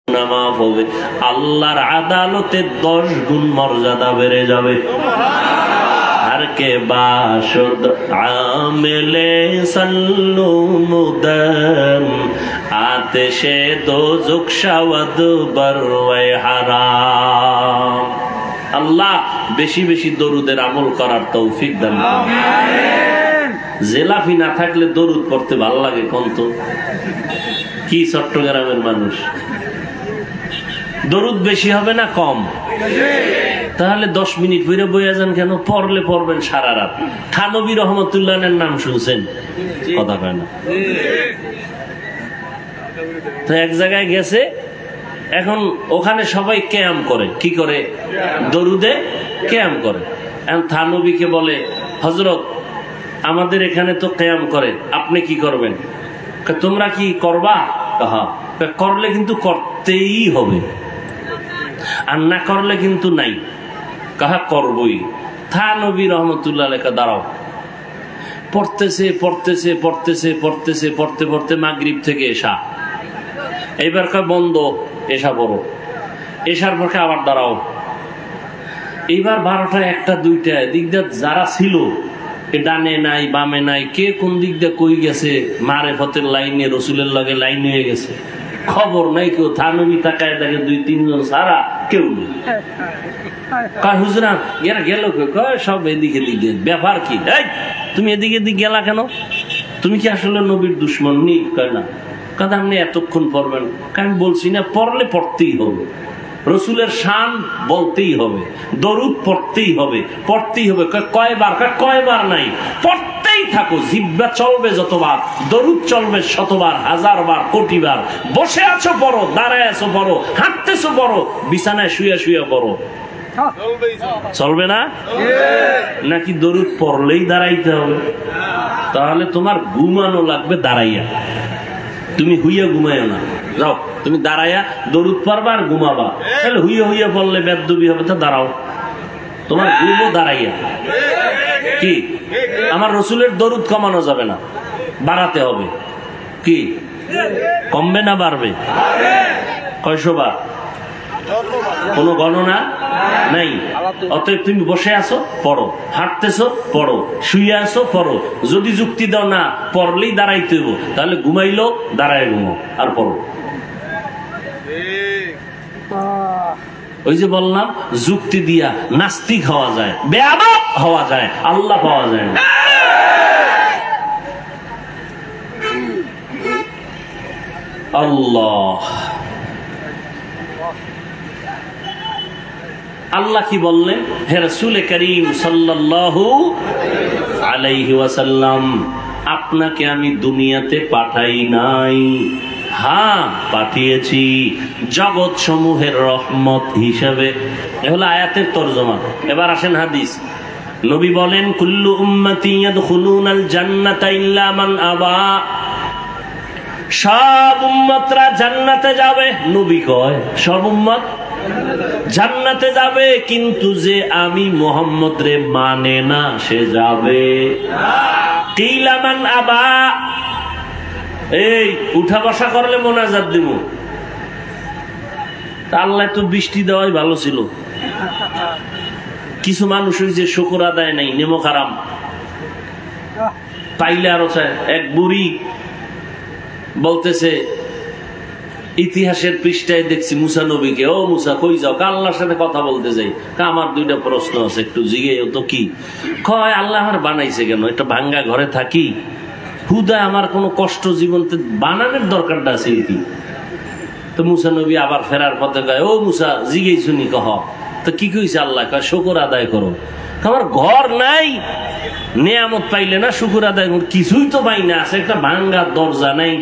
মাফ হবে, আল্লাহর আদালতে 10 গুণ মর্যাদা বেড়ে যাবে। हर के बाशुद आमिले सल्लू मुदन आतिशे दोज़ख शवद बरवे हराम। আল্লাহ বেশি বেশি দরুদের আমল করার তৌফিক দান করুন। জেলাফি না থাকলে দরুদ পড়তে ভালো লাগে কোন তো কি চট্টগ্রামের মানুষ দরুদ বেশি হবে না কম? তাহলে 10 মিনিট পরে বইয়া যান কেন? পড়লে পড়বেন সারা রাত। থানবী রহমতুল্লাহের নাম শুনছেন? কথা কয় না। তো এক জায়গায় গেছে, এখন ওখানে সবাই ক্যাম করে। কি করে? দরুদে ক্যাম করে। এখন থানবীকে বলে, হযরত আমাদের এখানে তো ক্যাম করে, আপনি কি করবেন? তোমরা কি করবা? করলে কিন্তু করতেই হবে, আর না করলে কিন্তু নাই। কাহা করবই। থানবী রহমতুল্লাহ লেখা দাঁড়াও। পড়তেছে পড়তেছে পড়তেছে পড়তেছে পড়তে পড়তে মাগরিব থেকে এশা, এইবার কয় বন্ধ, এশা পড়ো। এশার পরে আবার দাঁড়াও। এইবার 12টা 1টা 2টা দিক দিয়ে যারা ছিল, ডানে নাই বামে নাই, কে কোন দিক দিয়ে কই গেছে, মারেফতের লাইনে রসুলের লগে লাইন হয়ে গেছে, খবর নাই কেউ। থানবী তাকায় দেখে 2-3 জন সারা কেউ নেই। কয় হুজুরা এরা গেল কয় সব এদিকে দিকে। ব্যাপার কি? এই তুমি এদিকে দিক গেলা কেন? তুমি কি আসলে নবীর দুশ্মন নি? কয় না। কারণ আপনি এতক্ষণ পড়বেন। আমি বলছি না পড়লে পড়তেই হবে, রসুলের শান বলতেই হবে, দরুদ পড়তেই হবে, পড়তেই হবে। কয়বার? কয়বার নাই, পড়তেই থাকো। জিহ্বা চলবে যতবার, দরুদ চলবে শতবার, 1000 বার, কোটি বার। বসে আছো পড়ো, দাঁড়ায় আছো পড়ো, হাঁটতেছো পড়ো, বিছানায় শুয়ে শুয়ে পড়ো। চলবে না? নাকি দরুদ পড়লেই দাঁড়াইতে হবে? তাহলে তোমার ঘুমানো লাগবে দাঁড়াইয়া, তুমি হুইয়া ঘুমাইও না। যাও তুমি দাঁড়াইয়া দরুদ পড়বা আর ঘুমাবা। তাহলে হুইয়া হুইয়া বললে বেদবি হবে। তো দাঁড়াও, তোমার ঘুমও দাঁড়াইয়া। কি আমার রসুলের দরুদ কমানো যাবে না, বাড়াতে হবে। কি কমবে না বাড়বে? কয়শোবার? কোনো গণনা নাই। অতএব তুমি বসে আছো পড়ো, হাঁটতেছো পড়ো, শুয়ে আছো পড়ো। যদি যুক্তি দাও না পড়লেই দাঁড়াইতে হইব, তাহলে ঘুমাইলো দাঁড়ায় ঘুমো আর পড়ো। ওই যে বললাম, যুক্তি দিয়া নাস্তিক হওয়া যায়, বেয়াদব হওয়া যায়, আল্লাহ পাওয়া যায় না। আল্লাহ আল্লাহ কি বললেন? হে রাসূল করিম সাল্লাল্লাহু আলাইহি ওয়াসাল্লাম, আপনাকে আমি দুনিয়াতে পাঠাই নাই, হ্যাঁ পাঠিয়েছি জগৎ সমূহের রহমত হিসেবে। এ হলো আয়াতের তরজমা। এবার আসেন হাদিস। নবী বলেন, কুল্লু উম্মতি ইয়াদখুলুনাল জান্নাতা ইল্লা মান আবা। সব উম্মতরা জান্নাতে যাবে। নবী কয় সব উম্মত জান্নাতে যাবে, কিন্তু যে আমি মুহাম্মদ রে মানে না সে যাবে। কিলা মান আবা। এই উঠা বসা করলে মোনাজাত দিব। আল্লাহ তো বৃষ্টি দেওয়াই ভালো ছিল। কিছু মানুষ ওই যে শুকর আদায় নাই, নেমো খারাম পাইলে আরো চায়। এক বুড়ি বলতেছে, ইতিহাসের পৃষ্ঠায় দেখছি মুসা নবীকে, ও মুসা কই যাও? আল্লাহর সাথে কথা বলতে যাই। আমার 2টা প্রশ্ন আছে, একটু জিগে তো। কি কয়? আল্লাহ আমার বানাইছে কেন? একটা ভাঙ্গা ঘরে থাকি, হুদা আমার কোনো কষ্ট জীবনতে বানানোর দরকারটা আছে কি? তো মুসা নবী আবার ফেরার পথে কয়, ও মুসা জিগেই শুনি। কহ তো কি কইছে আল্লাহ? কয় শুকর আদায় করো। আমার ঘর নাই, নিয়ামত পাইলে না শুকর আদায় করো? কিছুই তো পাই না, আছে একটা ভাঙ্গা দরজা নাই।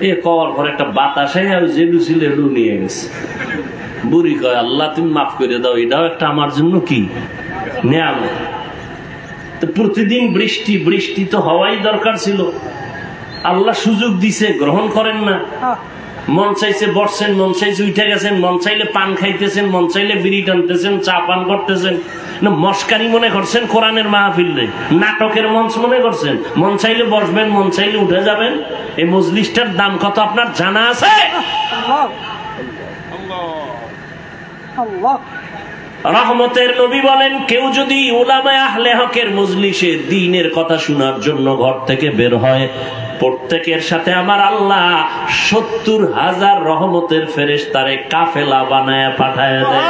এ কওয়ার পর একটা বাতাসে যেডু ছিল এডু নিয়ে গেছে। বুড়ি কয়, আল্লাহ তুমি মাফ করে দাও, এটাও একটা আমার জন্য কি নিয়ামত। তো প্রতিদিন বৃষ্টি, বৃষ্টি তো হওয়াই দরকার ছিল। আল্লাহ সুযোগ দিছে, গ্রহণ করেন না। মন চাইছে বসছেন, মন চাইছে উঠে গেছেন, মন চাইলে পান খাইতেছেন, মন চাইলে বিড়ি টানতেছেন, চা পান করতেছেন। না মস্কারি মনে করছেন কোরআনের মাহফিলে? নাটকের মঞ্চ মনে করছেন? মন চাইলে বসবেন, মন চাইলে উঠে যাবেন। এই মজলিসটার দাম কত আপনার জানা আছে? রহমতের নবী বলেন, কেউ যদি উলামায়ে আহলে হকের মজলিসে দ্বীনের কথা শোনার জন্য ঘর থেকে বের হয়, প্রত্যেকের সাথে আমার আল্লাহ ৭০,০০০ রহমতের ফেরেশতারে কাফেলা বানায়া পাঠায় দেয়।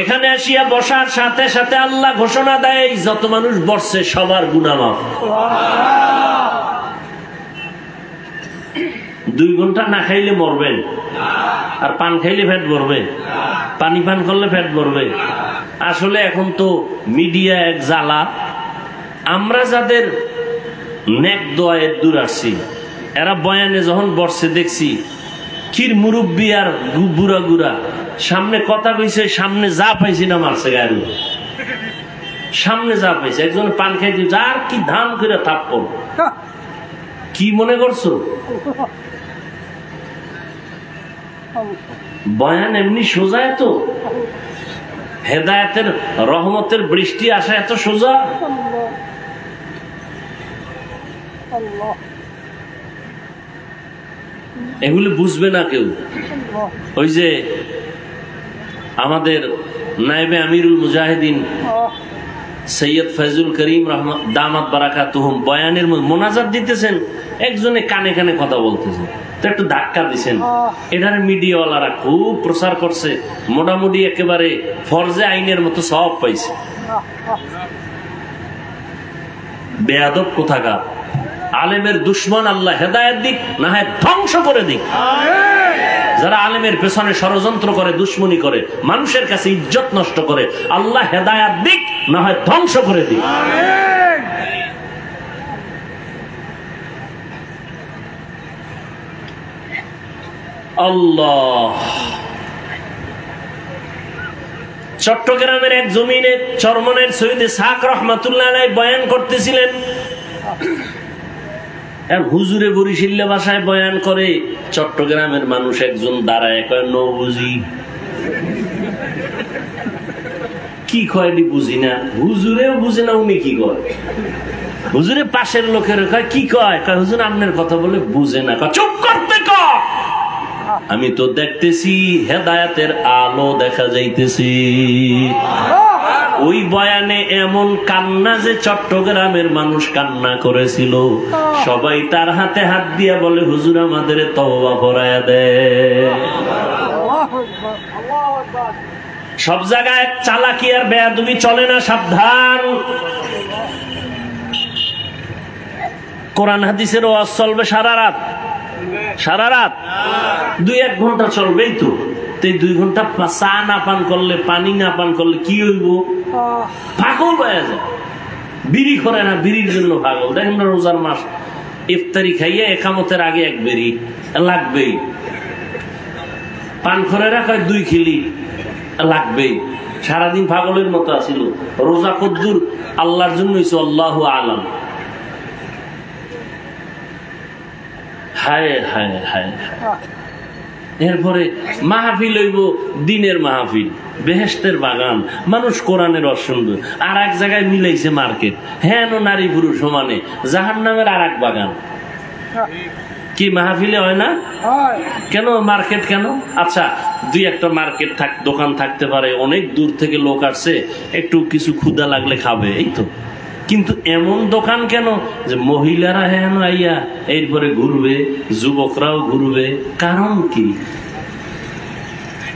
এখানে আসিয়া বসার সাথে সাথে আল্লাহ ঘোষণা দেয়, যত মানুষ বসছে সবার গুনাহ মাফ। 2 ঘন্টা না খাইলে মরবেন, আর পান খাইলে পেট ভরবে, পানি পান করলে পেট ভরবে। আসলে এখন তো মিডিয়া এক জ্বালা। আমরা যাদের নেক দোয়ায়ের দূর আসছি, এরা বয়ানে যখন বসছে দেখছি কির মুরব্বী আর বুড়া গুড়া সামনে কথা কইছে, সামনে যা পাইছি না মারছে গায়ের উপর। সামনে যা পাইছে, একজন পান খাই দিচ্ছে, আর কি ধান করে থাপ্পড়। কি মনে করছো বয়ান এমনি সোজা? এত হেদায়েতের রহমতের বৃষ্টি আসা এত সোজা? এগুলি বুঝবে না কেউ। ওই যে আমাদের নায়েবে আমিরুল মুজাহিদিন সৈয়দ ফয়জুল করিম রহমত দামাত বারাকাতুহুম বয়ানের মোনাজাত দিতেছেন, একজনে কানে কানে কথা বলতেছে, তো একটু ধাক্কা দিছেন। এটার মিডিয়াওয়ালারা খুব প্রচার করছে, মোটামুটি একেবারে ফরজে আইনের মতো সব পাইছে। বেয়াদব কোথাকার! আলেমের দুশ্মন আল্লাহ হেদায়েত দিক, না হয় ধ্বংস করে দিক। যারা আলেমের পেছনে ষড়যন্ত্র করে, দুশ্মনী করে, মানুষের কাছে ইজ্জত নষ্ট করে, আল্লাহ হেদায়েত দিক, না হয় ধ্বংস করে দিক। আল্লাহ। চট্টগ্রামের এক জমিনে চরমনের সৈয়দ ইসহাক রাহমাতুল্লাহ আলাইহি বয়ান করতেছিলেন। হুজুরে বরিশাল্য ভাষায় বয়ান করে, চট্টগ্রামের মানুষ একজন দাঁড়ায় কয়, নো বুঝি। কি কয় বুঝি না, হুজুরেও বুঝে না, উনি কি কয়? হুজুরে পাশের লোকের কয়, কি কয়? হুজুর আপনার কথা বলে বুঝে না। চুপ করতে কয়, আমি তো দেখতেছি হেদায়েতের আলো দেখা যাইতেছি। ওই বয়ানে এমন কান্না যে চট্টগ্রামের মানুষ কান্না করেছিল। সবাই তার হাতে হাত দিয়া বলে, হুজুর আমাদের তওবা করায়া দেয়। সব জায়গায় চালাকি আর বেয়াদবি চলে না, সাবধান। কোরআন হাদিসের ওয়াজ চলবে সারা রাত, সারা রাত 2-1 ঘন্টা চলবেই তো। 2 ঘন্টা চা না পান করলে, পানি না পান করলে কি হইব? পাগল হয়ে যায়। বিড়ি করে না, বিড়ির জন্য পাগল। দেখেন না, রোজার মাস ইফতারি খাইয়ে একামতের আগে 1 বিড়ি লাগবেই। পান করে রাখায় 2 খিলি লাগবেই। সারাদিন পাগলের মতো আছিল। রোজা কদ্দুর আল্লাহর জন্য হইছে, আল্লাহু আলাম। হায় হায় হায়। এরপরে মাহফিল হইব, দিনের মাহফিল, বেহেশতের বাগান, মানুষ কোরআনের অসুন্দর। আর এক জায়গায় মিলাইছে মার্কেট, হ্যাঁ নারী পুরুষ সমানে, জাহান্নামের আর এক বাগান। কি মাহফিলে হয় না? কেন মার্কেট কেন? আচ্ছা, 2-1টা মার্কেট দোকান থাকতে পারে, অনেক দূর থেকে লোক আসছে, একটু কিছু ক্ষুধা লাগলে খাবে, এই তো। কিন্তু এমন দোকান কেন যে মহিলারা হেন আইয়া এরপরে ঘুরবে, যুবকরাও ঘুরবে? কারণ কি?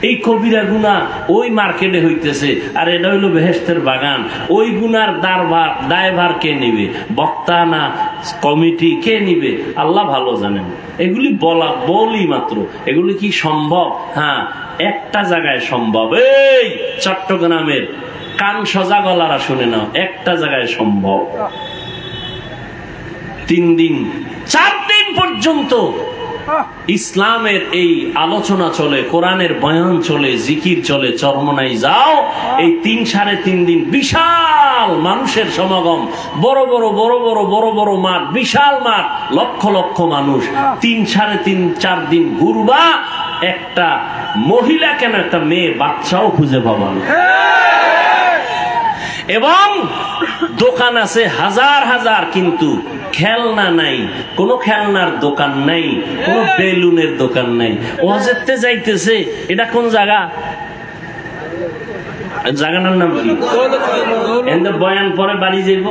এই কবিরা গুনাহ ওই মার্কেটে হইতেছে, আর এটা হইলো বেহেশতের বাগান। ওই গুনার দায়ভার কে নিবে? বক্তা না কমিটি? কে নিবে? আল্লাহ ভালো জানেন। এগুলি বলি মাত্র, এগুলি কি সম্ভব? হ্যাঁ, একটা জায়গায় সম্ভব। এই চট্টগ্রামের কান সজা গলারা শুনে নাও, একটা জায়গায় সম্ভব। 3 দিন 4 দিন পর্যন্ত ইসলামের এই আলোচনা চলে, কোরআনের বয়ান চলে, জিকির চলে, চরমনাই যাও। এই 3-3.5 দিন বিশাল মানুষের সমাগম, বড় বড় মাঠ, বিশাল মাঠ, লক্ষ লক্ষ মানুষ। 3-3.5-4 দিন ঘুরবা, একটা মহিলা কেন, একটা মেয়ে বাচ্চাও খুঁজে পাবা না। এবং দোকান আছে হাজার হাজার, কিন্তু খেলনা নাই, কোনো খেলনার দোকান নাই, কোনো বেলুনের দোকান নাই। ওয়াজেতে যাইতেছে, এটা কোন জায়গা? জায়গাটার নাম কি? বয়ান পরে বাড়ি যাইব,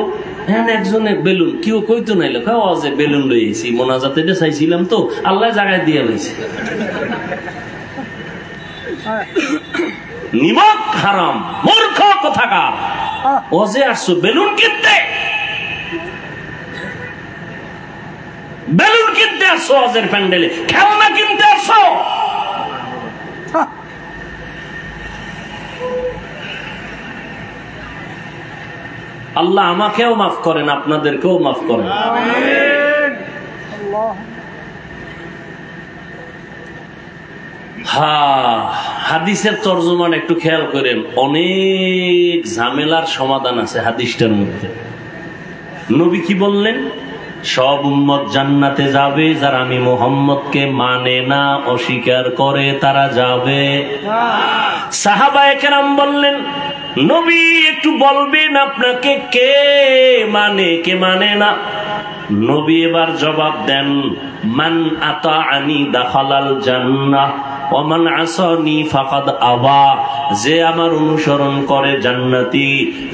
হ্যাঁ একজনে বেলুন কেউ কইতো নাইলো, ওয়াজে বেলুন লইছি, মোনাজাতে চাইছিলাম তো আল্লাহ জায়গায় দিয়ে লইছে। নিমক হারাম, মূর্খ কোথাকার। ওয়াজে আসছো বেলুন কিনতে, বেলুন কিনতে আসছো ওয়াজের প্যান্ডেলে, খেলনা কিনতে আসছো। আল্লাহ আমাকেও মাফ করেন, আপনাদেরকেও মাফ করেন। হাদিসের তরজমান একটু খেয়াল করেন, অনেক ঝামেলার সমাধান আছে হাদিসটার মধ্যে। নবী কি বললেন? সব উম্মত জান্নাতে যাবে, যারা আমি মুহাম্মদকে মানে না, অস্বীকার করে তারা যাবে। সাহাবায়ে কেরাম বললেন, নবী একটু বলবেন আপনাকে কে মানে কে মানে না? নবী এবার জবাব দেন, মান আতাআনি দাখালাল জান্নাহ ওয়া মান আসানি ফাকাদ আবা। যে আমার অনুসরণ করে জান্নাতি,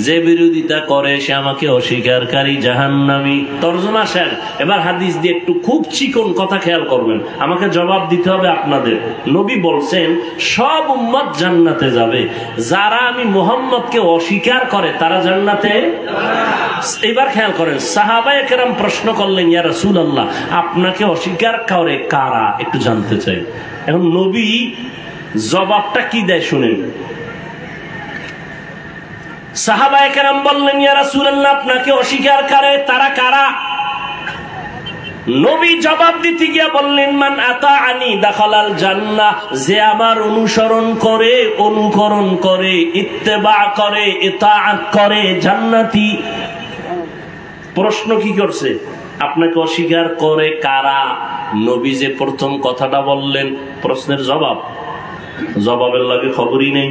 যে বিরোধিতা করে সে আমাকে অস্বীকারী জাহান্নামী। তরজমা শেষ। এবার হাদিস দিয়ে একটু খুব চিকন কথা খেয়াল করবেন, আমাকে জবাব দিতে হবে আপনাদের। নবী বলছেন সব উম্মত জান্নাতে যাবে, যারা আমি মুহাম্মদকে অস্বীকার করে তারা জান্নাতে। এবার খেয়াল করেন, সাহাবায়ে কেরাম প্রশ্ন করলেন, ইয়া রাসূলুল্লাহ আপনাকে অস্বীকার করে কারা, একটু জানতে চাই। এখন নবী জবাবটা কি দেয় শুনেন। সাহাবায়ে কেরাম বললেন, ইয়া রাসূলুল্লাহ আপনাকে অস্বীকার করে তারা কারা? নবী জবাব দিতে গিয়া বললেন, মান আতাআনি দাখালাল জান্নাহ। যে আমার অনুসরণ করে, অনুকরণ করে, ইত্তেবা করে, ইতাআত করে, জান্নাতি। প্রশ্ন কি করছে? আপনাকে অস্বীকার করে কারা? নবী যে প্রথম কথাটা বললেন, প্রশ্নের জবাব, জবাবের লাগে খবরই নেই।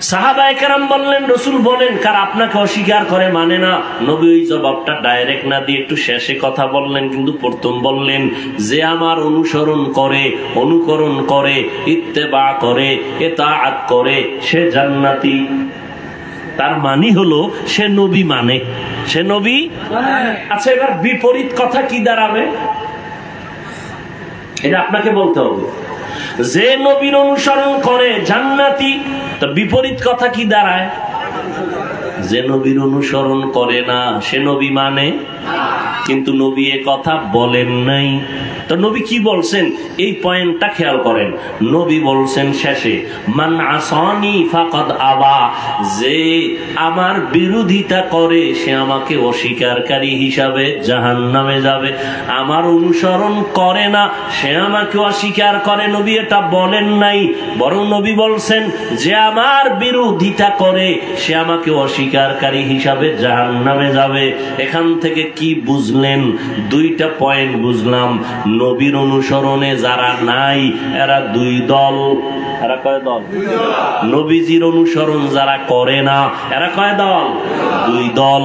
সাহাবায়ে কেরাম বললেন, রাসূল বলেন কারা আপনাকে অস্বীকার করে মানে না। নবী ওই জবাবটা ডাইরেক্ট না দিয়ে একটু শেষে কথা বললেন, কিন্তু প্রথম বললেন যে আমার অনুসরণ করে, অনুকরণ করে, ইত্তেবা করে, ইতাআত করে সে জান্নাতি। তার মানে হলো সে নবী মানে, সে নবী। আচ্ছা এবার বিপরীত কথা কি দাঁড়াবে? এটা আপনাকে বলতে হবে। যে নবীর অনুসরণ করে জান্নাতি, তো বিপরীত কথা কি দাঁড়ায়? যে নবীর অনুসরণ করে না সে নবী মানে। কিন্তু নবী এ কথা বলেন নাই। তো নবী কি বলছেন এই পয়েন্টটা খেয়াল করেন। নবী বলছেন শেষে, মান আসানি ফাকাদ আবা। যে আমার বিরোধিতা করে সে আমাকে অস্বীকারী হিসাবে জাহান্নামে যাবে। আমার অনুসরণ করে না সে আমাকে অস্বীকার করে, নবী এটা বলেন নাই। বরং নবী বলছেন যে আমার বিরোধিতা করে সে আমাকে অস্বীকারী হিসাবে জাহান্নামে যাবে। এখান থেকে কি বুঝলেন? দুইটা পয়েন্ট বুঝলাম। নবীর অনুসরণে যারা নাই এরা দুই দল। এরা কয় দল? নবীজির অনুসরণ যারা করে না এরা কয় দল? দুই দল।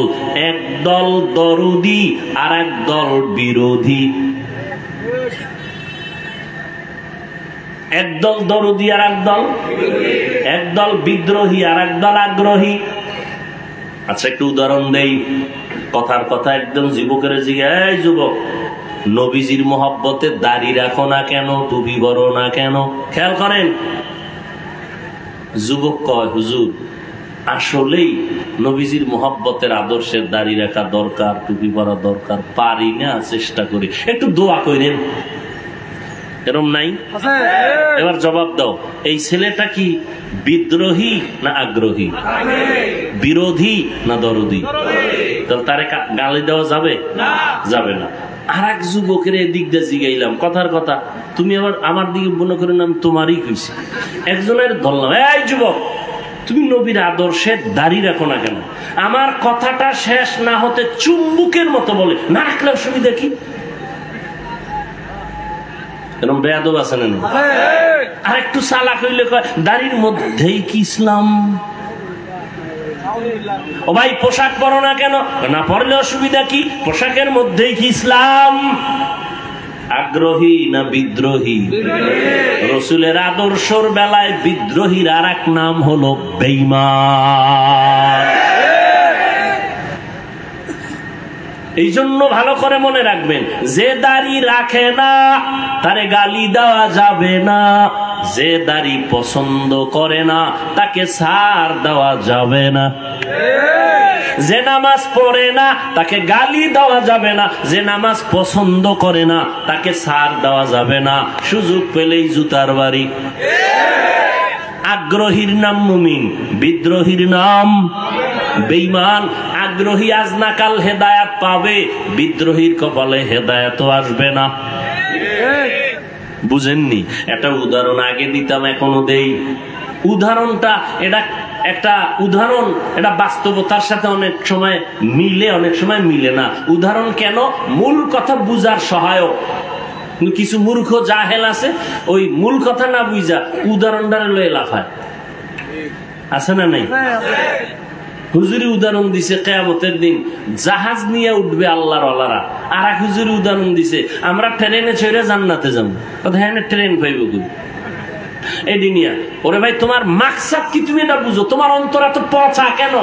এক দল দরুদি আর এক দল বিরোধী। একদল দরুদি আর একদল বিদ্রোহী আর একদল আগ্রহী। আচ্ছা একটু উদাহরণ দেই, কথার কথা একদম যুবকের জিজ্ঞাসা, এই যুবক নবীজির মহব্বতে দাড়ি রাখো না কেন, টুপি পরো না কেন? খেয়াল করেন, যুবক কয় হুজুর আসলেই নবীজির মহব্বতের আদর্শের দাড়ি রাখা দরকার, টুপি পরা দরকার, পারি না, চেষ্টা করি, একটু দোয়া করেন। এরম নাই? এবার জবাব দাও, এই ছেলেটা কি বিদ্রোহী না আগ্রহী, বিরোধী না দরদি? তাহলে তারে গালি দেওয়া যাবে? যাবে না। আর এক যুবকের এদিক দিয়ে জিগাইলাম, কথার কথা, তুমি আবার আমার দিকে মনে করেন আমি তোমারই কইছি। একজনের ধরলাম, এই যুবক তুমি নবীর আদর্শে দাঁড়িয়ে রাখো না কেন? আমার কথাটা শেষ না হতে চুম্বুকের মতো বলে, না রাখলে অসুবিধা কি? এরকম বেয়াদব আছে না? আর একটু চালাক হইলে কয় দাড়ির মধ্যেই কি ইসলাম? ও ভাই পোশাক পরো না কেন? না পরলে অসুবিধা কি? পোশাকের মধ্যেই কি ইসলাম? আগ্রহী না বিদ্রোহী? রসুলের আদর্শর বেলায় বিদ্রোহীর আর এক নাম হলো বেঈমান। এই জন্য ভালো করে মনে রাখবেন, যে দাড়ি রাখে না তারে গালি দেওয়া যাবে না, যে দাড়ি পছন্দ করে না তাকে ছাড় দেওয়া যাবে না, যে নামাজ পড়ে না তাকে গালি দেওয়া যাবে না, যে নামাজ পছন্দ করে না তাকে ছাড় দেওয়া যাবে না, সুযোগ পেলেই জুতার বাড়ি। আগ্রহীর নাম মুমিন, বিদ্রোহীর নাম বেঈমান। আগ্রহী আজ না কাল হেদায়াত পাবে, বিদ্রোহীর কপালে হেদায়াত আসবে না। বুঝেননি? একটা উদাহরণ আগে দিতাম, এখনো দেই। উদাহরণটা এটা একটা উদাহরণ, এটা বাস্তবতার সাথে অনেক সময় মিলে, অনেক সময় মিলে না। উদাহরণ কেন? মূল কথা বুঝার সহায়ক। কিছু মূর্খ জাহেল আছে, ওই মূল কথা না বুঝা উদাহরণটা লয়ে লাফায়। আছে না নাই? হুজুরি উদাহরণ দিছে কিয়ামতের দিন জাহাজ নিয়ে উঠবে আল্লাহর ওয়ালারা। আর এক হুজুরি উদাহরণ দিছে আমরা ট্রেনে চড়ে জান্নাতে যাবো। হ্যাঁ, ট্রেন পাইব কই? এই দুনিয়া। ওরে ভাই, তোমার মাকসাদ কি তুমি এটা বুঝো? তোমার অন্তর এত পচা কেন?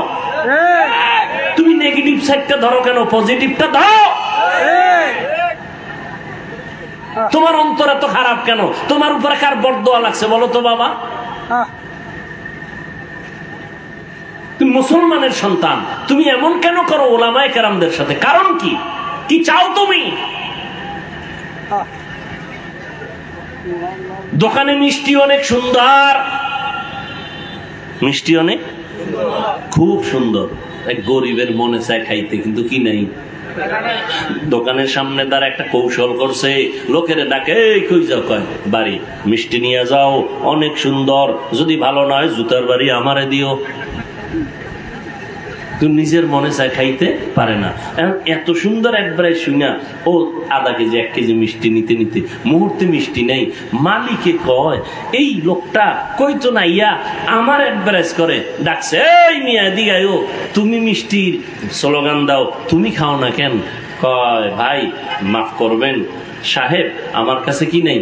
তুমি নেগেটিভ সাইডটা ধরো কেন? পজিটিভটা ধরো। তোমার অন্তর এত খারাপ কেন? তোমার উপরে কার বরদোয়া লাগছে বলো তো বাবা? তুমি মুসলমানের সন্তান, তুমি এমন কেন করো ওলামায়ে কেরামদের সাথে? কারণ কি? কি চাও তুমি? দোকানে মিষ্টি অনেক সুন্দর, মিষ্টি অনেক খুব সুন্দর, এক গরিবের মনে চায় খাইতে, কিন্তু কি নাই। দোকানের সামনে তার একটা কৌশল করছে, লোকের ডাকে এই কই যাও, কয় বাড়ি, মিষ্টি নিয়ে যাও, অনেক সুন্দর, যদি ভালো নয় জুতার বাড়ি আমারে দিও। তুই নিজের মনে চায় খাইতে পারে না। এত সুন্দর একবারে শুনা ও আধা কেজি 1 কেজি মিষ্টি নিতে নিতে মুহূর্তে মিষ্টি নেই। মালিকে কয় এই লোকটা কইতো না ইয়া আমার অ্যাডভারেজ করে ডাকছে, এই মিয়া দিগায়ও তুমি মিষ্টির স্লোগান দাও, তুমি খাও না কেন? কয় ভাই মাফ করবেন সাহেব, আমার কাছে কি নেই,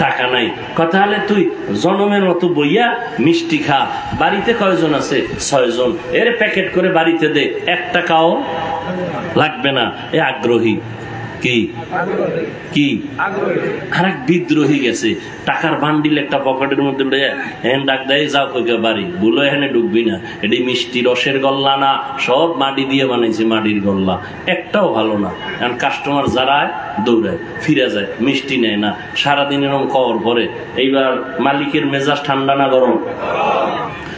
টাকা নাই। কথা হলে তুই জনমের মতো বইয়া মিষ্টি খা। বাড়িতে কয়জন আছে? 6 জন। এর প্যাকেট করে বাড়িতে দে, 1 টাকাও লাগবে না। এ আগ্রহী। কি কি আর এক বিদ্রোহী গেছে, টাকার বান্ডিল একটা পকেটের মধ্যে ডাক দেয়, যাও কই বাড়ি, বলো এখানে ঢুকবি না, এটি মিষ্টি রসের গল্লা না, সব মাটি দিয়ে বানাইছে, মাটির গল্লা, একটাও ভালো না। কারণ কাস্টমার যারা দৌড়ায় ফিরে যায়, মিষ্টি নেয় না, সারাদিন এরকম কবর ভরে। এইবার মালিকের মেজাজ ঠান্ডা না গরম?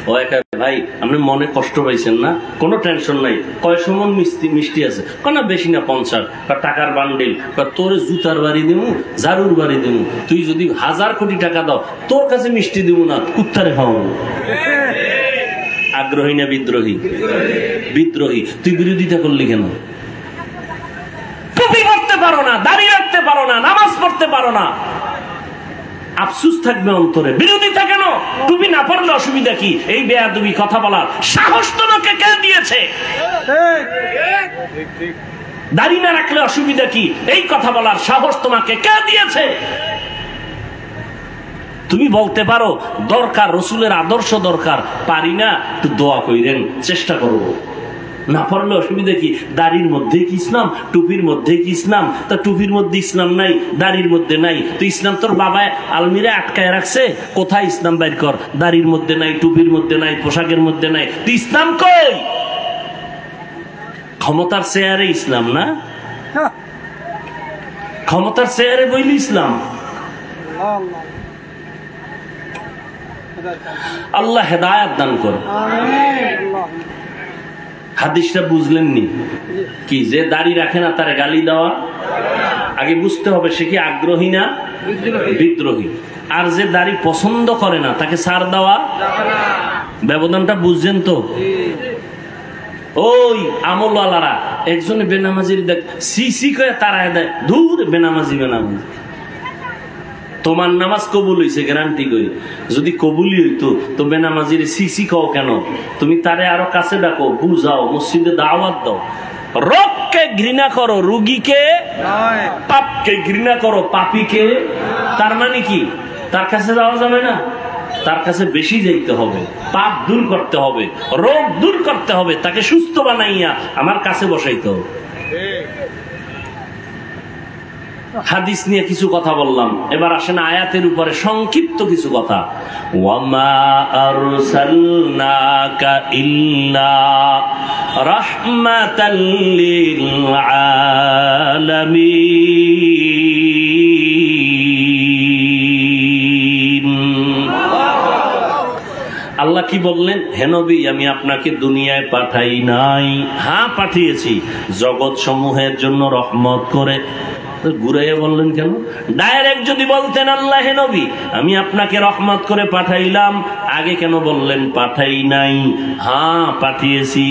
ও একা ভাই আপনি মনে কষ্ট পাইছেন না? কোনো টেনশন নাই। কয় সমন মিষ্টি আছে? না বেশি না, 50। টাকার বান্ডিল। তোর জুতার বাড়ি দিমু, ঝাড়ুর বাড়ি দিমু, তুই যদি 1000 কোটি টাকা দাও তোর কাছে মিষ্টি দিব না, কুত্তারে খাওয়াবো। আগ্রহী না বিদ্রোহী? বিদ্রোহী। তুই বিরোধিতা করলি কেন? টুপি পড়তে পারো না, দাঁড়িয়ে রাখতে পারো না, নামাজ পড়তে পারো না, আফসুস থাকবে অন্তরে। বিরোধিতা কেন? তুমি না পড়লে অসুবিধা কি? এই বেয়াদবি কথা বলার সাহস তোমাকে কে দিয়েছে? দাড়ি না রাখলে অসুবিধা কি? এই কথা বলার সাহস তোমাকে কে দিয়েছে? তুমি বলতে পারো দরকার রসুলের আদর্শ দরকার, পারি না, একটু দোয়া কইরেন, চেষ্টা করবো। না পারলে অসুবিধা কি? দাড়ির মধ্যে কি ইসলাম? টুপির মধ্যে কি ইসলাম? তা টুপির মধ্যে ইসলাম নাই, দাড়ির মধ্যে নাই, তো ইসলাম তোর বাবায় আলমিরা আটকায় রাখছে, কোথায় ইসলাম বাইর কর? দাড়ির মধ্যে নাই, টুপির মধ্যে নাই, পোশাকের মধ্যে নাই, তুই ইসলাম কই? ক্ষমতার চেয়ারে ইসলাম না, ক্ষমতার চেয়ারে বইলি ইসলাম। আল্লাহ হেদায়েত দান করে। হাদিসটা বুঝলেননি? কি যে দাড়ি রাখে না তারে গালি দেওয়া? আগে বুঝতে হবে সে কি আগ্রহী না বিদ্রোহী। আর যে দাড়ি পছন্দ করে না তাকে ছাড় দেওয়া? ব্যবধানটা বুঝছেন তো? ওই আমলওয়ালারা একজনে বেনামাজির দেখ সি সি করে তারায় দেয়, দূর বেনামাজি বেনামাজি। তোমার নামাজ কবুল হইছে গ্যারান্টি করি, যদি কবুলই হইতো তো বেনামাজির সিসি খাও কেন? তুমি তারে আরো কাছে ডাকো, বুঝাও, মসজিদে দাওয়াত দাও। রোগকে ঘৃণা করো, রুগীকে, পাপকে ঘৃণা করো, পাপীকে। তার মানে কি তার কাছে যাওয়া যাবে না? তার কাছে বেশি যাইতে হবে, পাপ দূর করতে হবে, রোগ দূর করতে হবে, তাকে সুস্থ বানাইয়া আমার কাছে বসাইতে হবে। হাদিস নিয়ে কিছু কথা বললাম, এবার আসেন আয়াতের উপরে সংক্ষিপ্ত কিছু কথা। ওয়ামা আরসালনাকা ইল্লা রাহমাতাল লিল আলামিন। আল্লাহ কি বললেন? হে নবী, আমি আপনাকে দুনিয়ায় পাঠাই নাই। হ্যাঁ পাঠিয়েছি, জগৎ সমূহের জন্য রহমত করে। ঘুরাইয়া বললেন কেন? ডাইরেক্ট যদি বলতেন আল্লাহ হে নবী আমি আপনাকে রহমত করে পাঠাইলাম, আগে কেন বললেন পাঠাই নাই? হ্যাঁ পাঠিয়েছি।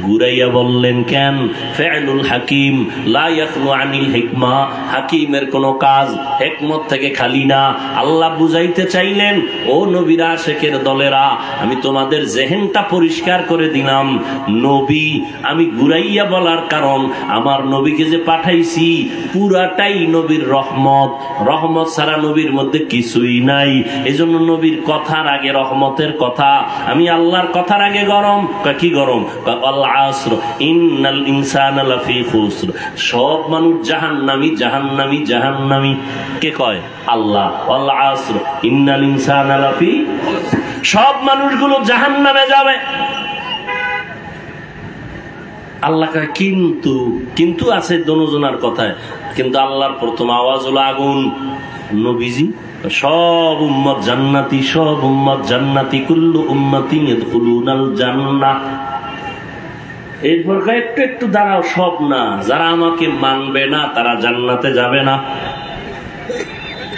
ঘুরাইয়া বললেন কেন? ফিআলুল হাকিম লা ইয়াখলু আনিল হিকমা, হাকিমের কোন কাজ হিকমত থেকে খালি না। আল্লাহ বুঝাইতে চাইলেন, ও নবীরা আশিকের দলেরা, আমি তোমাদের জেহেনটা পরিষ্কার করে দিলাম। নবী আমি ঘুরাইয়া বলার কারণ, আমার নবীকে যে পাঠাইছি পুরাটাই নবীর রহমত, রহমত ছাড়া নবীর মধ্যে কিছুই নাই। এজন্য নবীর কথার আগে রহমতের কথা। আমি আল্লাহর কথার আগে গরম। কি গরম? আল আসর ইন্নাল ইনসানা লাফি খুসর, সব মানুষ জাহান্নামী জাহান্নামী জাহান্নামী। কে কয়? আল্লাহ। আল আসর ইন্নাল ইনসানা লাফি, সব মানুষগুলো জাহান্নামে যাবে। আল্লাহ কয় কিন্তু, কিন্তু আছে দোনোজনার কথায়, কিন্তু আল্লাহর প্রথম আওয়াজ হলো আগুন। নবীজি সব উম্মত জান্নাতি, সব উম্মত জান্নাতি, কুল্লু উম্মতি ইয়াদখুলুনাল জান্নাহ। এরপর একটু একটু দাঁড়াও, সব না, যারা আমাকে মানবে না তারা জান্নাতে যাবে না।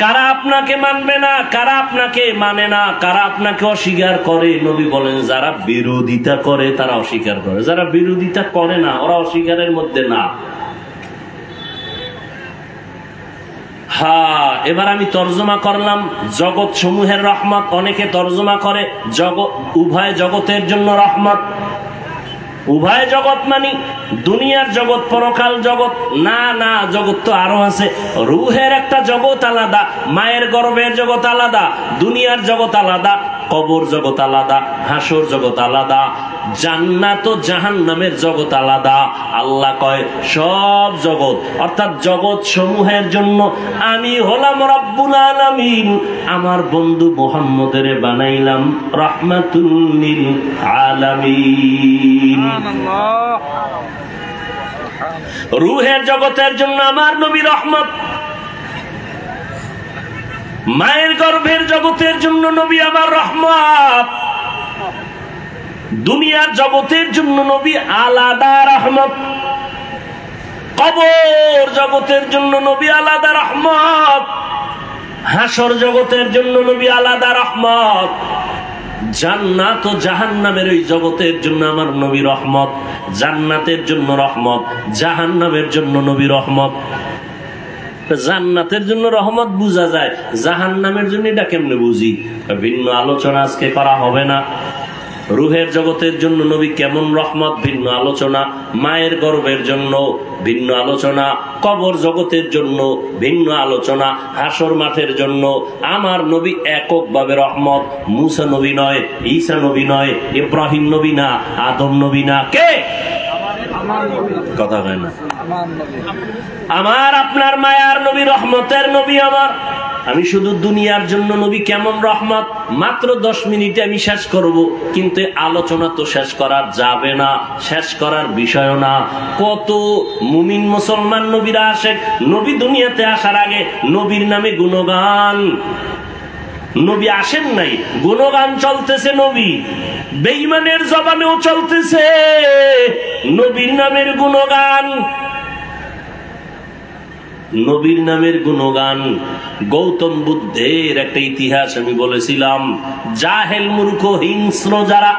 কারা আপনাকে মানবে না, কারা আপনাকে মানে না, কারা আপনাকে অস্বীকার করে? নবী বলেন যারা বিরোধিতা করে তারা অস্বীকার করে, যারা বিরোধিতা করে না ওরা অস্বীকারের মধ্যে না। হ্যাঁ, এবার আমি তর্জমা করলাম জগৎ সমূহের রহমত। অনেকে তর্জমা করে জগৎ, উভয় জগতের জন্য রহমত। উভয় জগৎ মানি দুনিয়ার জগৎ, পরকাল জগৎ না। না, জগৎ তো আরো আছে। রুহের একটা জগৎ আলাদা, মায়ের গর্ভের জগৎ আলাদা, দুনিয়ার জগৎ আলাদা, কবর জগৎ আলাদা, হাসর জগৎ আলাদা, জান্নাত ও জাহান্নামের জগৎ আলাদা। আল্লাহ কয় সব জগৎ অর্থাৎ জগৎ সমূহের জন্য আমি হলাম রব্বুল আলামিন, আমার বন্ধু মুহাম্মদের বানাইলাম রাহমাতুল লিল আলামিন। রুহের জগতের জন্য আমার নবী রহমত, মায়ের গর্ভের জগতের জন্য নবী আমার রহমত, দুনিয়ার জগতের জন্য নবী আলাদা রহমত, কবর জগতের জন্য নবী আলাদা রহমত, হাসর জগতের জন্য নবী আলাদা রহমত, জান্নাত ও জাহান্নামের ওই জগতের জন্য আমার নবী রহমত। জান্নাতের জন্য রহমত, জাহান্নামের জন্য নবী রহমত। জান্নাতের জন্য রহমত বুঝা যায়, জাহান্নামের জন্য এটা কেমনে বুঝি? ভিন্ন আলোচনা আজকে করা হবে না। রুহের জগতের জন্য নবী কেমন রহমত ভিন্ন আলোচনা, মায়ের গর্ভের জন্য ভিন্ন আলোচনা, কবর জগতের জন্য ভিন্ন আলোচনা, হাসর মাঠের জন্য আমার নবী এককভাবে রহমত। মুসা নবী নয়, ঈসা নবী নয়, ইব্রাহিম নবী না, আদম নবী না, কে? কথা হয় না। আমার আপনার মায়ার নবী, রহমতের নবী আমার। আমি শুধু দুনিয়ার জন্য নবী কেমন রহমত মাত্র 10 মিনিটে আমি শেষ করব, কিন্তু আলোচনা তো শেষ করা যাবে না, শেষ করার বিষয় না। কত মুমিন মুসলমান নবীরা আশেক, নবী দুনিয়াতে আসার আগে নবীর নামে গুণগান। নবী আসেন নাই, গুণগান চলতেছে, নবী বেঈমানের জবানেও চলতেছে নবীর নামের গুণগান। নবীর নামের গুণগান। গৌতম বুদ্ধের একটা ইতিহাস আমি বলেছিলাম, জাহেল মূর্খ হিংস্র যারা,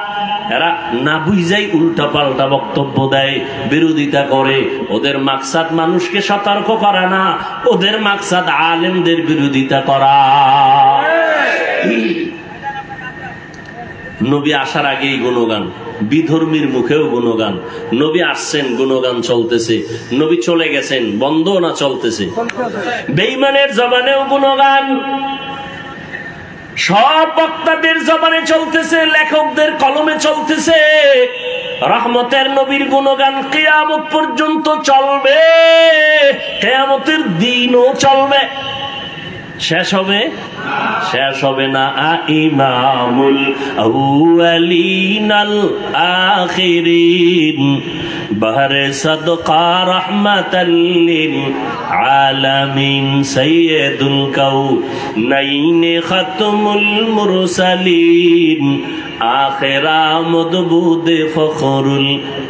এরা না বুঝাই উল্টা পাল্টা বক্তব্য দেয়, বিরোধিতা করে। ওদের মাকসাদ মানুষকে সতর্ক করা না, ওদের মাকসাদ আলেমদের বিরোধিতা করা। নবী আসার আগেই গুণগান, বিধর্মীর মুখেও গুণগান। নবী আসছেন, গুণগান চলতেছে। নবী চলে গেছেন, বন্ধ না চলতেছে। বেঈমানের জবানেও গুণগান, সব বক্তাদের জবানে চলতেছে, লেখকদের কলমে চলতেছে। রহমতের নবীর গুণগান কিয়ামত পর্যন্ত চলবে, কিয়ামতের দিনও চলবে। শেষ হবে? শেষ হবে না। ইমামুল আউয়ালিন আল আখিরিন বাহরে সাদকা রাহমাতাল লিল আলামিন সাইয়্যিদুল কাউনাইন খাতমুল মুরসালিন আখিরা মদবুদ ফখরুল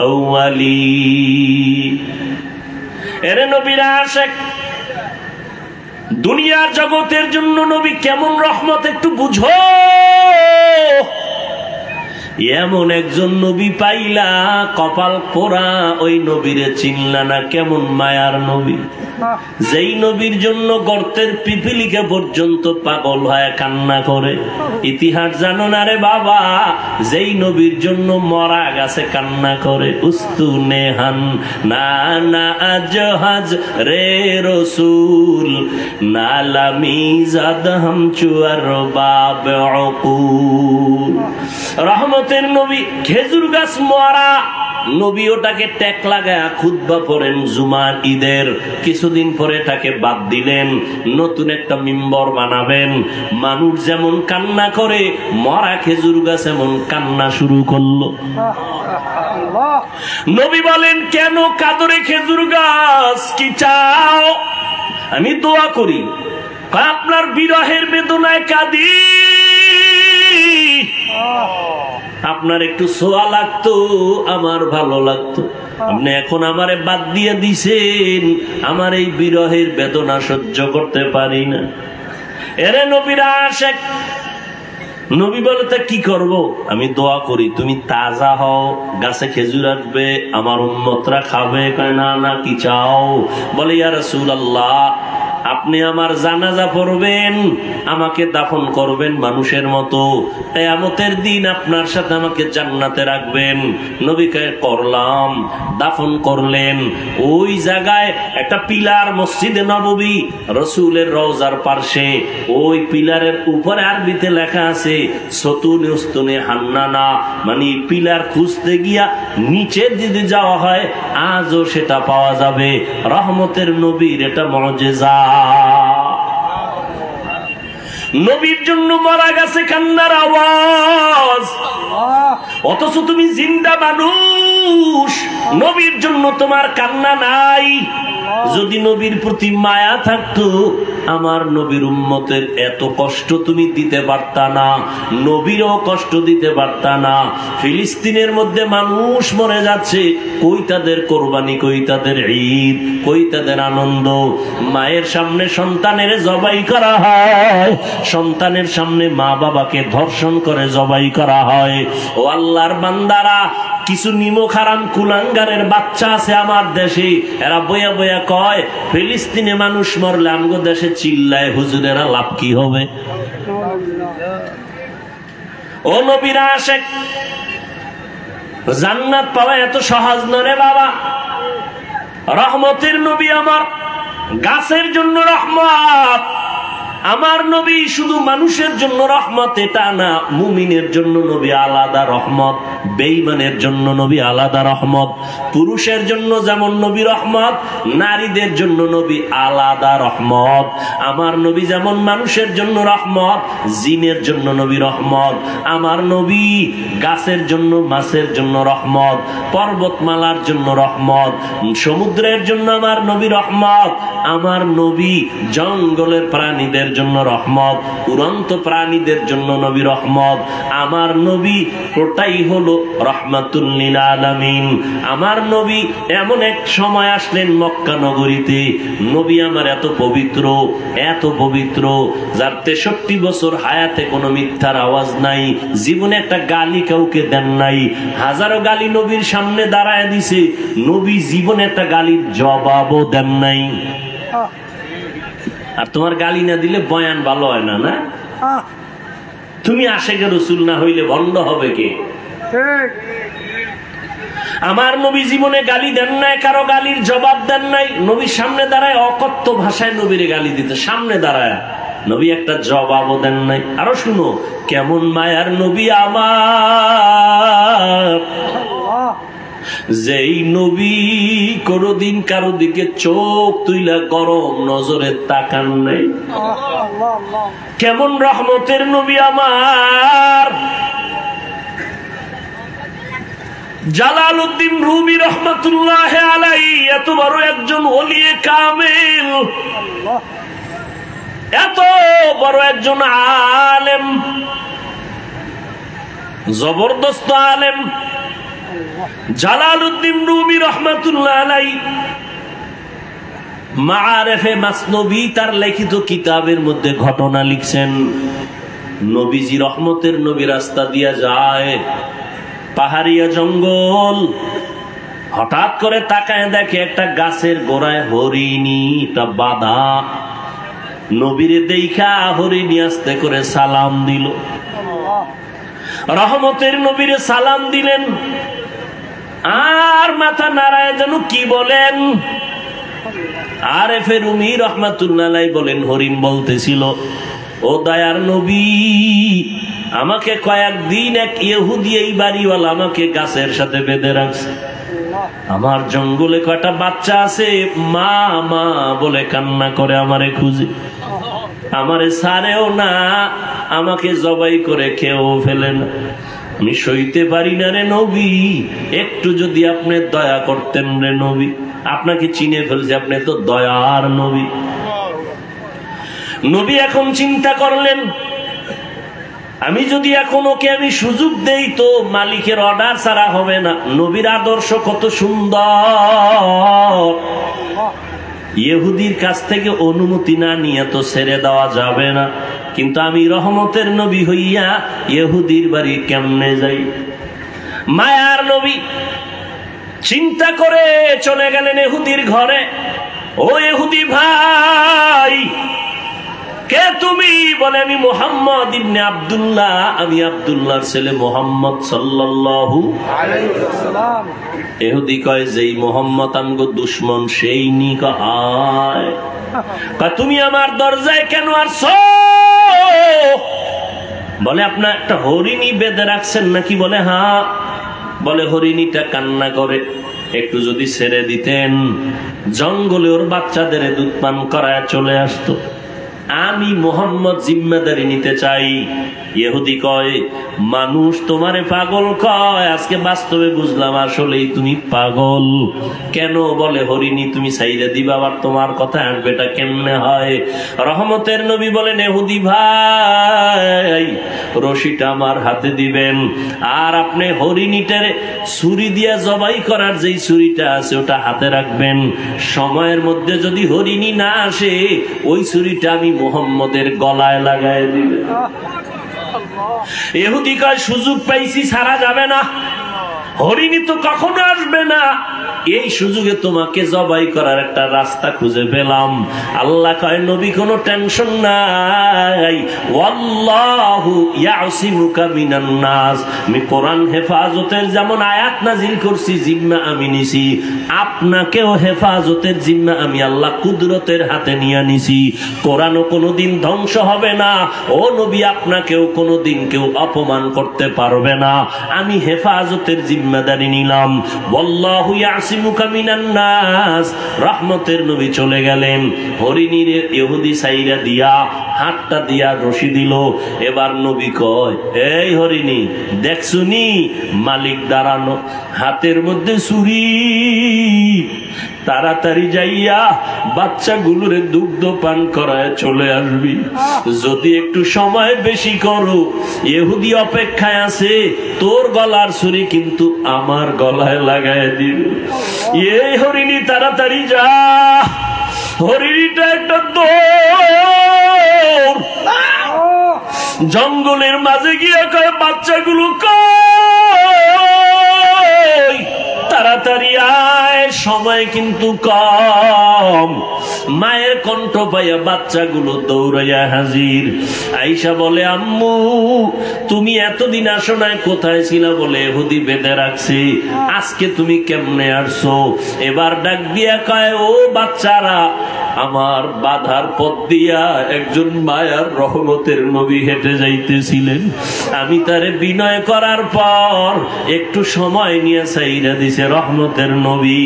আউয়ালিন। এরে নবীর আশিক, দুনিয়ার জগতের জন্য নবী কেমন রহমত একটু বুঝো। এমন একজন নবী পাইলা, কপাল পোড়া, ওই নবীরে চিনলা না। কেমন মায়ার নবী, যেই নবীর জন্য গর্তের পিপিলিকা পর্যন্ত পাগল হয়, কান্না করে। ইতিহাস জানো না রে বাবা, যেই নবীর জন্য মরা গাছে কান্না করে। উস্তুনে হান না না আজহাজ রে রসুল নালামি জাদ হাম চুয়ার বাব উকুল। রহমতের নবী, খেজুর গাছ মরা, নবী ওটাকে ট্যাক লাগায় খুতবা পড়েন জুমার ঈদের। কিছুদিন পরে এটাকে বাদ দিলেন, নতুন একটা মিম্বর বানাবেন। মানুষ যেমন কান্না করে, মরা খেজুর গাছ এমন কান্না শুরু করলো। নবী বলেন, কেন কাদরে খেজুর গাছ, কি চাও? আমি দোয়া করি। আপনার বিরহের বেদনায় কাঁদি, আপনার একটু সোয়া লাগতো, আমার ভালো লাগতো। আপনি এখন আমারে বাদ দিয়ে দিছেন, আমার এই বিরহের বেদনা সহ্য করতে পারি না। এরে নবীর আশিক, নবী বলে, তা কি করব? আমি দোয়া করি তুমি তাজা হও, গাছে খেজুর আসবে, আমার উম্মতরা খাবে। না না, কি চাও? বলে, ইয়া রাসূলুল্লাহ, আপনি আমার জানাজা পড়বেন, আমাকে দাফন করবেন মানুষের মতো, কিয়ামতের দিন আপনার সাথে আমাকে জান্নাতে রাখবেন। নবীকে করলাম, দাফন করলেন। ওই জায়গায় একটা পিলার, মসজিদে নববী, রাসূলের রওজার পাশে, ওই পিলারের উপরে আরবিতে লেখা আছে সতুনে উস্তুনে হান্নানা, মানে পিলার খুঁজতে গিয়া নিচে যদি যাওয়া হয় আজও সেটা পাওয়া যাবে। রহমতের নবীর এটা মুজিজা। নবীর জন্য মারা গেছে কান্নার আওয়াজ, অথচ তুমি জিন্দা মানুষ, নবীর জন্য তোমার কান্না নাই। যদি নবীর প্রতি মায়া থাকতো, আমার নবীর উম্মতের এত কষ্ট তুমি দিতে পারতা না, নবীরও কষ্ট দিতে পারতা না। ফিলিস্তিনের মধ্যে মানুষ মরে যাচ্ছে, কই তাদের কোরবানি, কই তাদের ঈদ, কই তাদের আনন্দ? মায়ের সামনে সন্তানের জবাই করা হয়, সন্তানের সামনে মা বাবাকে ধর্ষণ করে জবাই করা হয়। ও আল্লাহর বান্দারা, কিছু নিমক হারাম কুলাঙ্গারের বাচ্চা আছে আমার দেশে, এরা বয়া বয়া কয় ফিলিস্তিনে মানুষ মরলে আমগো দেশে চিল্লায়, হুজুরেরা লাভ কি হবে? ও নবীর আশিক, জান্নাত পাওয়া এত সহজ নয় রে বাবা। রহমতের নবী আমার, গাছের জন্য রহমত। আমার নবী শুধু মানুষের জন্য রহমত এটা না, মুমিনের জন্য নবী আলাদা রহমত, বেঈমানের জন্য নবী আলাদা রহমত। পুরুষের জন্য যেমন নবী রহমত, নারীদের জন্য নবী আলাদা রহমত। আমার নবী যেমন মানুষের জন্য রহমত, জিনের জন্য নবী রহমত। আমার নবী গাছের জন্য, মাছের জন্য রহমত, পর্বতমালার জন্য রহমত, সমুদ্রের জন্য আমার নবী রহমত। আমার নবী জঙ্গলের প্রাণীদের জন্য রহমত, উড়ন্ত প্রাণীদের জন্য নবী রহমত। আমার নবী ওটাই হলো রাহমাতুল লিল আলামিন। আমার নবী এমন এক সময় আসলেন মক্কা নগরীতে, নবী আমার এত পবিত্র, এত পবিত্র, যার 63 বছর হায়াতে কোনো মিথ্যার আওয়াজ নাই, জীবনে একটা গালি কাউকে দেন নাই। হাজারো গালি নবীর সামনে দাঁড়ায় দিছে, নবী জীবনে একটা গালির জবাবও দেন নাই। আর তোমার গালি না দিলে বয়ান ভালো হয় না, না? তুমি আশেকে রসুল না হইলে ভণ্ড হবে কে? আমার নবী জীবনে গালি দেন নাই, কারো গালির জবাব দেন নাই। নবীর সামনে দাঁড়ায় অকথ্য ভাষায় নবীর গালি দিতে, সামনে দাঁড়ায় নবী একটা জবাবও দেন নাই। আরো শুনো, কেমন মায়ার নবী আমার, যেই নবী কোনদিন কারো দিকে চোখ তুইলা গরম নজরে তাকান নাই। কেমন রহমতের নবী আমার। জালালউদ্দিন রুমি রহমাতুল্লাহ আলাইহি এত বড় একজন ওলিয়ে কামেল, এত বড় একজন আলেম, জবরদস্ত আলেম জালালউদ্দিন রুমি রহমাতুল্লাহ আলাইহি মাআরিফে মাসনবী তার লিখিত কিতাবের মধ্যে ঘটনা লিখছেন। নবীজি রহমতের নবী রাস্তা দিয়া যায়, পাহাড়িয়া জঙ্গল, হঠাৎ করে তাকায় দেখে একটা গাছের গোড়ায় হরিণীটা বাঁধা। নবীরে দেখা হরিণী আস্তে করে সালাম দিল। রহমতের নবীরে সালাম দিলেন, আর মাথা নাড়ায় যেন কি বলেন। আরেফে রুমি রহমাতুল্লাহ আলাইহি বলেন, হরিণ বলতেছিল, ও দয়ার নবী, আমাকে কয়েকদিন এক ইহুদি এই বাড়িওয়ালা আমাকে গাছের সাথে বেঁধে রাখছে। আমার জঙ্গলে কয়টা বাচ্চা আছে, মা মা বলে কান্না করে আমারে খুঁজে, আমারে ছাড়েও না, আমাকে জবাই করে খেয়েও ফেলে না। আমি সইতে পারি না রে নবী, একটু যদি আপনি দয়া করতেন রে নবী। আপনাকে চিনে ফেলছে, আপনি তো দয়ার নবী। নবী এখন চিন্তা করলেন, আমি যদি এখন ওকে আমি সুযোগ দেই তো মালিকের অর্ডার ছাড়া হবে না। নবীর আদর্শ কত সুন্দর, ইহুদির কাছ থেকে অনুমতি না নিয়ে তো ছেড়ে দেওয়া যাবে না। কিন্তু আমি রহমতের নবী হইয়া ইহুদির বাড়ি কেমনে যাই? মায়ার নবী চিন্তা করে চলে গেলেন ইহুদির ঘরে। ও ইহুদি ভাই, কে তুমি? বলে, আমি মুহাম্মদ ইবনে আব্দুল্লাহ, আমি আব্দুল্লাহর ছেলে মুহাম্মদ সাল্লাল্লাহু আলাইহি ওয়াসাল্লাম। ইহুদি কয়, যেই মুহাম্মদ আমগো দুশমন সেই নি কয়, তুমি আমার দরজায় কেন আসছো? বলে, আপনার একটা হরিণী বেঁধে রাখছেন নাকি? বলে, হ্যাঁ। বলে, হরিণীটা কান্না করে, একটু যদি ছেড়ে দিতেন জঙ্গলে ওর বাচ্চাদের দুধ পান করায় চলে আসতো। আমি মুহাম্মদ জিম্মেদারি নিতে চাই। ইহুদি কয়, মানুষ তোমারে পাগল কয়, আজকে বাস্তবে বুঝলাম আসলেই তুমি পাগল। কেন? বলে, হরিণী তুমি ছাইরে দিবা, আবার তোমার কথা আনবেটা কেমনে হয়? রহমতের নবী বলেন, ইহুদি ভাই, রশিটা আমার হাতে দিবেন, আর আপনি হরিণীটারে ছুরি দিয়া জবাই করার যেই ছুরিটা আছে ওটা হাতে রাখবেন। সময়ের মধ্যে যদি হরিণী না আসে, ওই ছুরিটা আমি মুহাম্মদের গলায় লাগাই দিবেন। ইহুদি কয়, সুযোগ পাইছি, ছাড়া যাবে না, হরিণী তো কখনো আসবে না, এই সুযোগে তোমাকে জবাই করার একটা রাস্তা খুঁজে পেলাম। আল্লাহ কয়, নবী কোনো টেনশন নাই, ওয়াল্লাহু ইয়াসিমুকা মিনান নাস। আমি কোরআন হেফাজতের যেমন আয়াত নাজিল করছি, জিম্মা আমি নিছি, আপনাকেও হেফাজতের জিম্মা আমি আল্লাহ কুদরতের হাতে নিয়ে নিছি। কোরআনও কোনোদিন ধ্বংস হবে না, ও নবী আপনাকেও কোনোদিন কেউ অপমান করতে পারবে না। আমি হেফাজতের জিম্মাদারি নিলাম। ওয়াল্লাহু ইয়াসিমুকা মিনান নাস। রহমতের নবী চলে গেলেন। হরিণীর ইহুদি সাইরা দিয়া হাতটা দিয়া রশি দিল। এবার নবী কয়, এই হরিণী দেখছুনি মালিক দাঁড়ানো, হাতের মধ্যে ছুরি, তাড়াতাড়ি যাইয়া বাচ্চাগুলোরে দুগ্ধ পান করায় চলে আসবি। যদি একটু সময় বেশি করো, ইহুদি অপেক্ষায় আছে, তোর গলার ছুরি কিন্তু আমার গলায় লাগায় দিবে। এই হরিণী তাড়াতাড়ি যা। হরিণীটা একটা দৌড়, জঙ্গলের মাঝে গিয়ে কয় বাচ্চাগুলো কই, তাড়াতাড়ি আয়, সময় কিন্তু কম। মায়ের কণ্ঠ পাইয়া বাচ্চাগুলো দৌড়াইয়া হাজির। আইসা বলে, আম্মু তুমি এতদিন আসো নাই, কোথায় ছিলা? বলে ইহুদি বেঁধে রাখছি, আজকে তুমি কেমনে আসছো? এবার ডাক দিয়া কয়, ও বাচ্চারা, আমার বাধার পথ দিয়া একজন মায়ার রহমতের নবী হেঁটে যাইতেছিলেন, আমি তারে বিনয় করার পর একটু সময় নিয়ে সাইরা দিছে রহমতের নবী।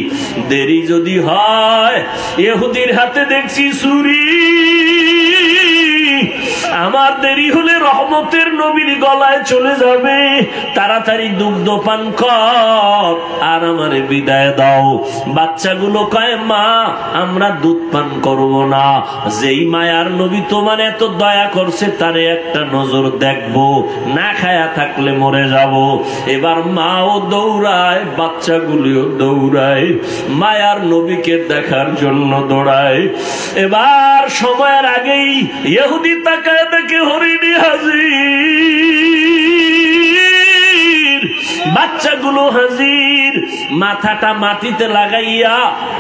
দেরি যদি হয়, ইহুদির হাতে দেখছি ছুরি, আমার দেরি হলে রহমতের নবীর গলায় চলে যাবে। তাড়াতাড়ি দুগ্ধ পান কর আর আমারে বিদায় দাও। বাচ্চাগুলো কয়, মা আমরা দুধ পান করব না, যেই মায়ার নবী তোমার এত দয়া করছে তারে একটা নজর দেখবো, না খায়া থাকলে মরে যাব। এবার মাও দৌড়ায়, বাচ্চাগুলিও দৌড়ায়, মায়ার নবীকে দেখার জন্য দৌড়ায়। এবার সময়ের আগেই ইহুদি তাকায় দেখে হরিণী হাজির, বাচ্চাগুলো হাজির। মাথাটা মাটিতে লাগাইয়া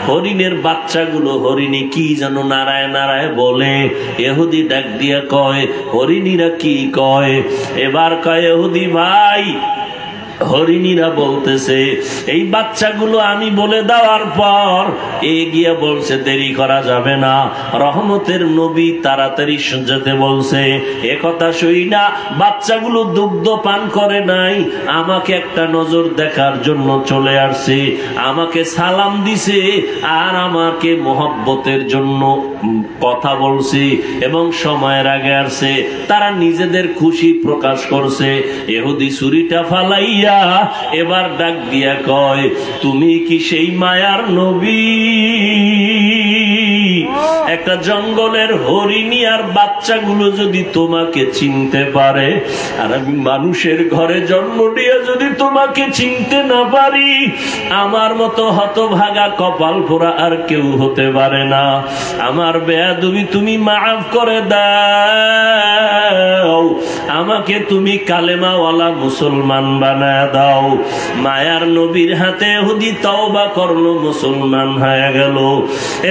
হরিণের বাচ্চাগুলো, হরিণী কি যেন নারায় নারায় বলে। ইহুদি ডাক দিয়া কয়, হরিণীরা কি কয়? এবার কয়, ইহুদি ভাই, হরিণীরা বলতেছে এই বাচ্চাগুলো আমি বলে দেওয়ার পর এগিয়ে বলছে দেরি করা যাবে না, রহমতের নবী তাড়াতাড়ি যেতে বলছে। একথা শুই না বাচ্চাগুলো দুগ্ধ পান করে নাই, আমাকে একটা নজর দেখার জন্য চলে আসছে, আমাকে সালাম দিছে আর আমাকে মোহব্বতের জন্য কথা বলছে এবং সময়ের আগে আসছে। তারা নিজেদের খুশি প্রকাশ করছে। ইহুদি ছুরিটা ফালাইয়া এবার ডাক দিয়া কয়, তুমি কি সেই মায়ার নবী? একটা জঙ্গলের হরিণী আর বাচ্চাগুলো যদি তোমাকে চিনতে পারে, আর আমি মানুষের ঘরে জন্ম নিয়ে যদি তোমাকে চিনতে না পারি, আমার মতো হতভাগা কপাল পোড়া আর কেউ হতে পারে না। আমার বেয়াদবি তুমি মাফ করে দাও, আমাকে তুমি কালেমাওয়ালা মুসলমান বানায় দাও। মায়ার নবীর হাতে ইহুদি তওবা করলো, মুসলমান হয়ে গেল।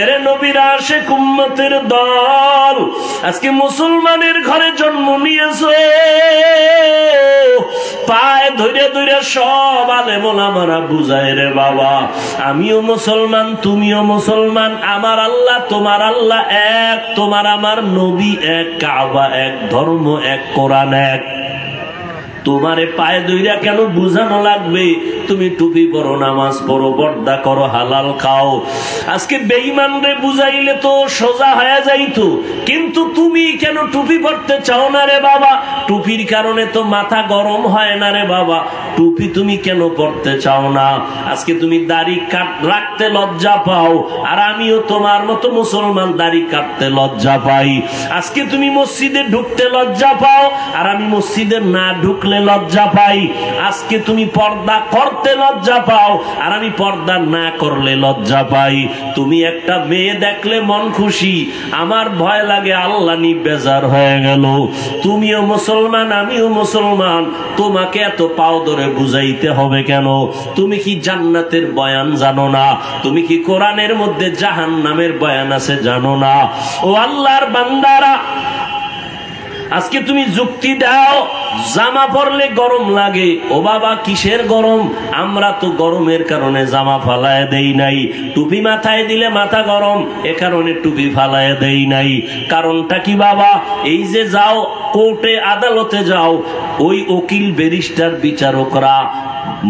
এরে নবীর আশিক উম্মতের দল, আজকে মুসলমানের ঘরে জন্ম নিয়েছো, পায়ে ধরে ধরে সব আলেম ওলামারা বুঝায় রে বাবা, আমিও মুসলমান তুমিও মুসলমান, আমার আল্লাহ তোমার আল্লাহ এক, তোমার আমার নবী এক, কাবা এক, ধর্ম এক, কোরআন এক। তোমারে পায়ে দইরা কেন বুঝানো লাগবে? তুমি টুপি পরো, নামাজ পড়ো, পর্দা করো, হালাল খাও। আজকে বেঈমান রে বুঝাইলে তো সোজা হয়ে যাইতো, কিন্তু তুমি কেন টুপি পরতে চাও না রে বাবা? টুপির কারণে তো মাথা গরম হয় না রে বাবা, টুপি তুমি কেন পরতে চাও না? আজকে তুমি দাড়ি রাখতে লজ্জা পাও, আর আমিও তোমার মতো মুসলমান দাড়ি কাটতে লজ্জা পাই। আজকে তুমি মসজিদে ঢুকতে লজ্জা পাও, আর আমি মসজিদে না ঢুকলে লজ্জা পাই। আজকে তুমি পর্দা করতে লজ্জা পাও, আর আমি পর্দা না করলে লজ্জা পাই। তুমি একটা মেয়ে দেখলে মন খুশি, আমার ভয় লাগে আল্লাহ নি বেজার হয়ে গেল। তুমিও মুসলমান আমিও মুসলমান, তোমাকে এত পাও ধরে বুঝাইতে হবে কেন? তুমি কি জান্নাতের বয়ান জানো না? তুমি কি কোরআনের মধ্যে জাহান্নামের বয়ান আছে জানো না? ও আল্লাহর বান্দারা, আজকে তুমি যুক্তি দাও জামা পরলে গরম লাগে। ও বাবা কিসের গরম? আমরা তো গরমের কারণে জামা ফালায় দেই নাই। টুপি মাথায় দিলে মাথা গরম, এ কারণে টুপি ফালায় দেই নাই। কারণটা কি বাবা? এই যে যাও কোর্টে আদালতে যাও, ওই উকিল ব্যারিস্টার বিচারকরা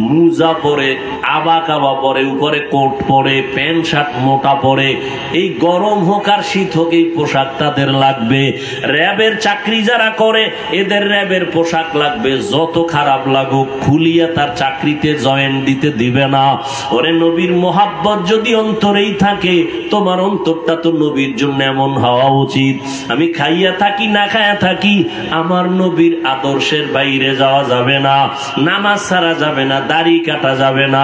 মুজা পরে, আবা কাবা পরে, উপরে কোট পরে, প্যান্ট শার্ট মোটা পরে। এই গরম হোক আর শীত হোক এই পোশাক তাদের লাগবে। র্যাবের চাকরি যারা করে এদের র্যাবের পোশাক লাগবে, যত খারাপ লাগুক খুলিয়া তার চাকরিতে জয়েন দিতে দিবে না। ওরে নবীর মোহাব্বত যদি অন্তরেই থাকে, তোমার অন্তরটা তো নবীর জন্য এমন হওয়া উচিত। আমি খাইয়া থাকি না খাইয়া থাকি, আমার নবীর আদর্শের বাইরে যাওয়া যাবে না, নামাজ ছাড়া যাবে না, দাড়ি কাটা যাবে না।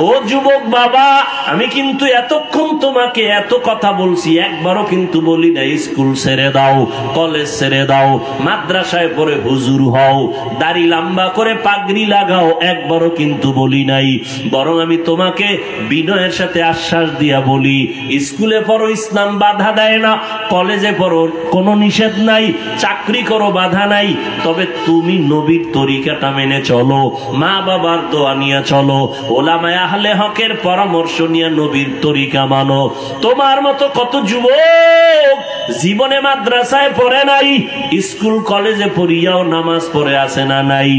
ও যুবক বাবা, আমি কিন্তু এতক্ষণ তোমাকে এত কথা বলছি, একবারও কিন্তু বলি না স্কুল ছেড়ে দাও, কলেজ ছেড়ে দাও, মাদ্রাসায় পড়ে হুজুর হও, দাড়ি লম্বা করে পাগড়ি লাগাও, একবারও কিন্তু বলি নাই। বরং আমি তোমাকে বিনয়ের সাথে আশ্বাস দিয়া বলি, স্কুলে পড়ো, ইসলাম বাধা দেয় না, কলেজে পড়ো, কোনো নিষেধ নাই, চাকরি করো, বাধা নাই, তবে তুমি নবীর তরিকাটা মেনে চলো, মা বাবার দোয়া নিয়ে চলো, ওলামায়ে আহলে হকের পরামর্শ নিয়ে নবীর তরিকা মানো। তোমার মতো কত যুবক জীবনে মাদ্রাসায় পড়ে নাই, স্কুল কলেজে পড়িয়াও নামাজ পড়ে আছে না নাই?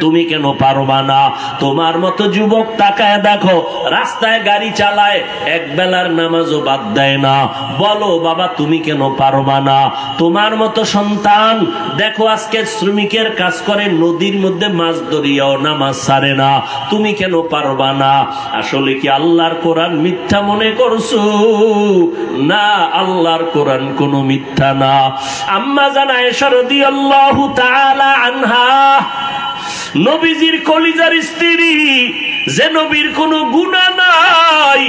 তুমি কেন পারবা না? তোমার মতো যুবক তাকায় দেখো, রাস্তায় গাড়ি চালায়, এক বেলার নামাজও বাদ দেয় না। বলো বাবা তুমি কেন পারবা না? তোমার মতো সন্তান দেখো আজকে শ্রমিকের কাজ করে, নদীর মধ্যে মাছ ধরিয়াও নামাজ ছাড়ে না, তুমি কেন পারবা না? আসলে কি আল্লাহর কোরআন মিথ্যা মনে করছো? না, আল্লাহর কোরআন কোনো মিথ্যা না। আম্মা জান আয়েশা রাদিয়াল্লাহু তাআলা আনহা, নবীজির কলিজার স্ত্রী, যে নবীর কোনো গুনাহ নাই,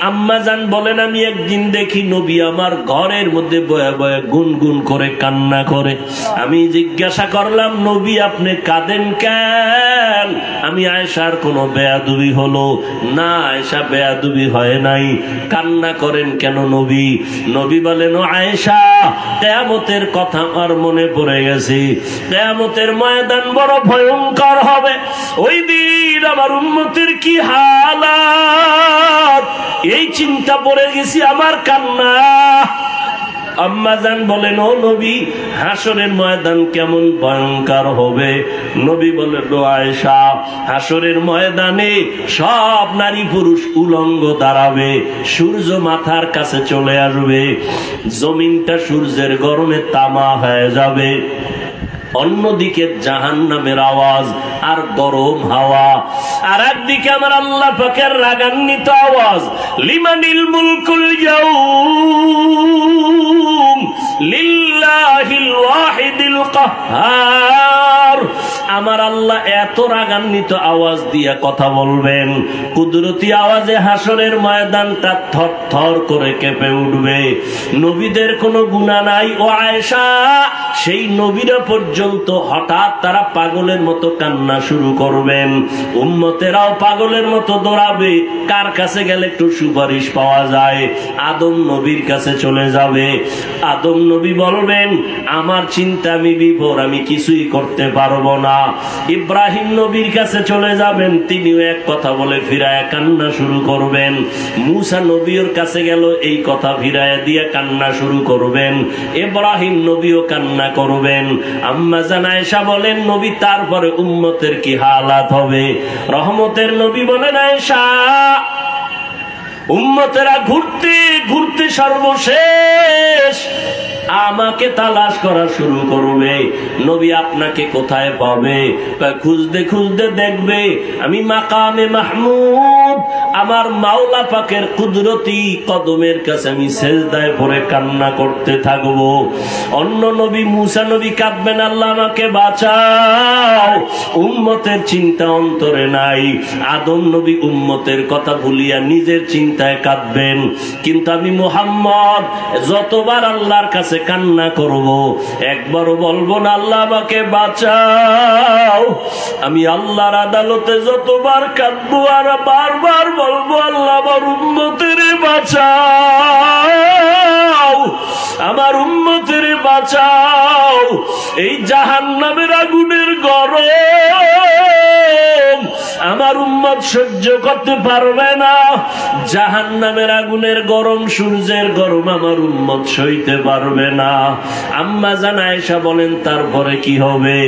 আম্মা জান বলেন আমি একদিন দেখি নবী আমার ঘরের মধ্যে বয়ে বয়ে গুনগুন করে কান্না করে। আমি জিজ্ঞাসা করলাম নবী আপনি কাঁদেন কেন? আমি আয়েশার কোনো বেয়াদবি হলো? না আয়েশা বেয়াদবি হয় নাই। কান্না করেন কেন নবী? নবী বলেন ও আয়েশা, কিয়ামতের কথা আমার মনে পড়ে গেছে, কিয়ামতের ময়দান বড় ভয়ঙ্কর হবে, ওই দিন আমার উম্মতের কি হালাত, এই চিন্তা পড়ে গেছি, আমার কান্না। আম্মা জান বলেন ও নবী হাসরের ময়দান কেমন ভয়ঙ্কর হবে? নবী বলেন ও আয়েশা, হাসরের ময়দানে সব নারী পুরুষ উলঙ্গ দাঁড়াবে, সূর্য মাথার কাছে চলে আসবে, জমিনটা সূর্যের গরমে তামা হয়ে যাবে, অন্যদিকে জাহান্নামের আওয়াজ আর গরম হাওয়া, আর একদিকে আমার আল্লাহ পাকের রাগান্বিত আওয়াজ, লিমানিল মুলকুল ইয়াউম লিল্লাহিল ওয়াহিদিল কাহ্হার। আমার আল্লাহ এত রাগান্বিত আওয়াজ দিয়ে কথা বলবেন, কুদরতি আওয়াজে হাসরের ময়দানটা থরথর করে কেঁপে উঠবে। নবীদের কোনো গুনাহ নাই ও আয়েশা, সেই নবীরা পর্যন্ত হঠাৎ তারা পাগলের মতো কান্না শুরু করবেন, উম্মতেরাও পাগলের মতো দৌড়াবে, কার কাছে গেলে একটু সুপারিশ পাওয়া যায়? আদম নবীর কাছে চলে যাবে। আদম নবী বলবেন আমার চিন্তা আমি বিভোর, আমি কিছুই করতে পারবো না। ইব্রাহিম নবীর কাছে চলে যাবেন, তিনিও এক কথা বলে ফিরায় কান্না শুরু করবেন। মুসা নবীর কাছে গেল, এই কথা ফিরায় দিয়ে কান্না শুরু করবেন। ইব্রাহিম নবীও কান্না করবেন। আম্মা জান আয়েশা বলেন নবী তারপরে উম্মতের কি হালাত হবে? রহমতের নবী বলেন আয়েশা, উম্মতেরা ঘুরতে ঘুরতে সর্বশেষ আমাকে তালাশ করা শুরু করবে। নবী আপনাকে কোথায় পাবে? খুঁজতে খুঁজতে দেখবে আমি মাকামে মাহমুদ, আমার মাওলা পাকের কুদরতি কদমের কাছে আমি সেজদায় পড়ে কান্না করতে থাকবো। অন্য নবী মুসা নবী কাঁদবেন, আল্লাহ আমাকে বাঁচাও, উম্মতের চিন্তা অন্তরে নাই। আদম নবী উম্মতের কথা ভুলিয়া নিজের চিন্তায় কাঁদবেন। কিন্তু আমি মুহাম্মদ যতবার আল্লাহর কাছে কান্না করব, একবারও বলবো না আল্লাহ আমাকে বাঁচাও। আমি আল্লাহর আদালতে যতবার কাঁদবো আর বারবার বলবো আল্লাহ আমার উম্মতের বাঁচাও, আমার উম্মতের বাঁচাও। এই জাহান্নামের আগুনের গরম আমার উম্মত সহ্য করতে পারবে না। জাহান্নামের আগুনের গরম, সূর্যের গরম আমার উম্মত সইতে পারবে না। আম্মা জান আয়েশা বলেন তারপরে কি হবে?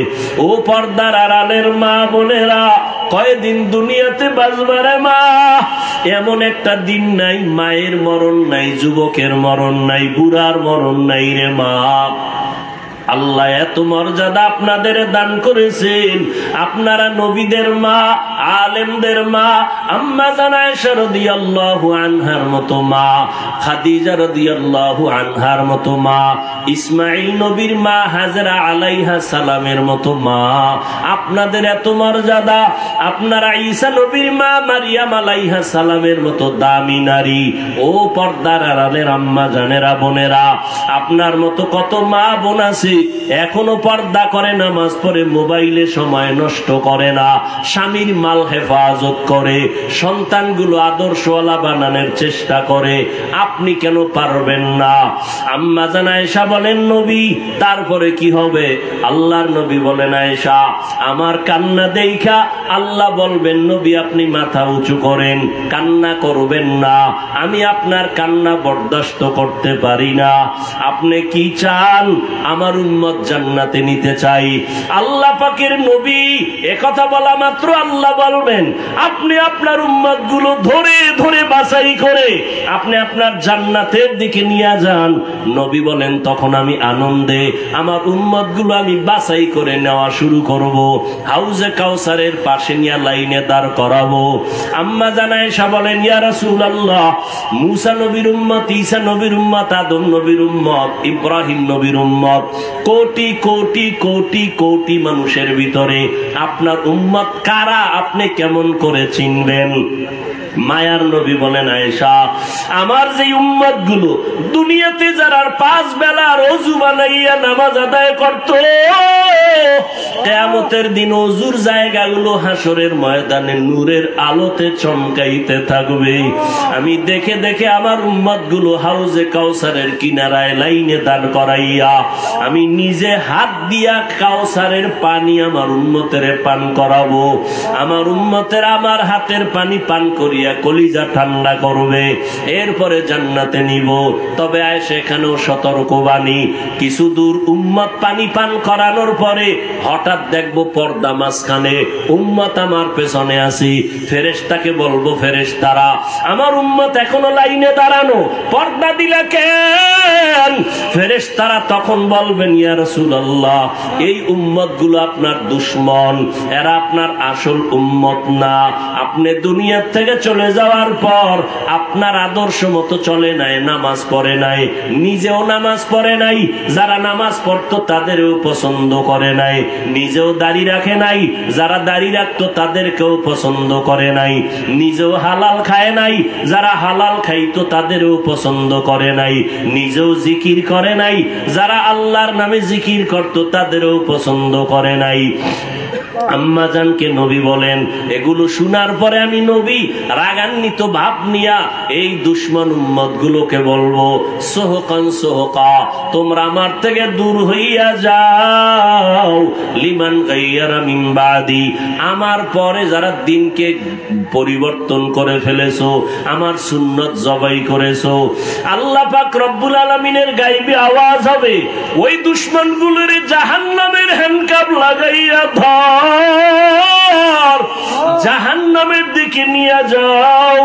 ও পর্দার আড়ালের মা বোনেরা, কয়দিন দুনিয়াতে বাঁচবারে মা? এমন একটা দিন নাই মায়ের মরণ নাই, যুবকের মরণ নাই, বুড়ার মরণ নাই রে মা। আল্লাহ এত মর্যাদা আপনাদের দান করেছেন। আপনারা নবীদের মা, আলেমদের মা, আম্মা জান আয়েশা রাদিয়াল্লাহু আনহার মতো মা, খাদিজা রাদিয়াল্লাহু আনহার মতো মা, ইসমাঈল নবীর মা হাজরা আলাইহা সালামের মতো মা, আপনাদের এত মর্যাদা। আপনারা ঈসা নবীর মা মারিয়াম আলাইহা সালামের মতো দামি নারী। ও পর্দার আড়ালের আম্মা জানেরা, বোনেরা, আপনার মতো কত মা বোন আছে এখনো পর্দা করে, নামাজ পড়ে, মোবাইলে সময় নষ্ট করে না, স্বামীর মাল হেফাজত করে, সন্তানগুলো আদর্শওয়ালা বানানোর চেষ্টা করে। আপনি কেন পারবেন না? আম্মা জান আয়েশা বলেন নবী, তারপরে কি হবে? আল্লাহর নবী বলেন আয়েশা, আমার কান্না দেখা আল্লাহ বলবেন নবী আপনি মাথা উঁচু করেন, কান্না করবেন না, আমি আপনার কান্না বরদাস্ত করতে পারি না। আপনি কি চান? আমার উম্মত জান্নাতে নিতে চাই। আল্লাহ পাকের নবী একথা বলা মাত্র আল্লাহ বলবেন আপনি আপনার উম্মত গুলো ধরে ধরে বাছাই করে আপনি আপনার জান্নাতের দিকে নিয়ে যান। নবী বলেন তখন আমি আনন্দে আমার উম্মত গুলো আমি বাছাই করে নেওয়া শুরু করব, হাউজে কাউসারের পাশে নিয়ে লাইনে দাঁড় করাবো। আম্মা জান আয়েশা বলেন ইয়া রাসূলুল্লাহ, মুসা নবীর উম্মত, ঈসা নবীর উম্মত, আদম নবীর উম্মত, ইব্রাহিম নবীর উম্মত, কোটি কোটি কোটি কোটি মানুষের ভিতরে আপনার উম্মত কারা আপনি কেমন করে চিনবেন? মায়ার নবী বলেন আয়েশা, আমার যে উম্মত গুলো দুনিয়াতে যারা 5 বেলার ওযু বানাইয়া নামাজ আদায় করত, কিয়ামতের দিন ওযুর জায়গাগুলো হাসরের ময়দানে নূরের আলোতে চমকাইতে থাকবে। আমি দেখে দেখে আমার উম্মত গুলো হাউজে কাউসারের কিনারায় লাইনে দাঁড় করাইয়া আমি নিজে হাত দিয়া কাউসারের পানি আমার উম্মতের পান করাবো। আমার উম্মতের আমার হাতের পানি পান করিয়া কলিজা ঠান্ডা করবে, এরপরে জান্নাতে নিব। তবে সেখানেও সতর্কবাণী, কিছু দূর উম্মত পানি পান করানোর পরে হঠাৎ দেখবো পর্দা মাঝখানে, উম্মত আমার পেছনে আছি। ফেরেশতাকে বলবো ফেরেশতারা আমার উম্মত এখনো লাইনে দাঁড়ানো, পর্দা দিলা কেন? ফেরেশতারা তখন বলবেন ইয়া রাসূলুল্লাহ, এই উম্মত গুলো আপনার দুশমন, এরা আপনার আসল উম্মত না। আপনি দুনিয়া থেকে চলে যাওয়ার পর আপনার আদর্শ মতো চলে নাই, নামাজ পড়ে নাই, নিজেও নামাজ পড়ে নাই, যারা নামাজ পড়তো তাদেরও পছন্দ করে নাই, নিজেও দাড়ি রাখে নাই, যারা দাড়ি রাখতো তাদেরকেও পছন্দ করে নাই, নিজেও হালাল খায় নাই, যারা হালাল খাইতো তাদেরও পছন্দ করে নাই, নিজেও জিকির করে নাই, যারা আল্লাহর নামে জিকির করতো তাদেরও পছন্দ করে নাই। আম্মা জানকে নবী বলেন, এগুলো শোনার পরে আমি নবী রাগান্বিত ভাব নিয়া এই দুশমন উম্মত গুলোকে বলবো সোহকান সোহকা, তোমরা আমার থেকে দূর হইয়া যাও। লিমান গায়্যারা মিন বাদি, আমার পরে যারা দিনকে পরিবর্তন করে ফেলেছো, আমার সুন্নত জবাই করেছো, আল্লাহ পাক রব্বুল আলামিনের গায়বী আওয়াজ হবে ওই দুশমন গুলোর জাহান্নামের হ্যান্ডকাপ লাগাইয়া ধর, জাহান্নামের দিকে নিয়ে যাও।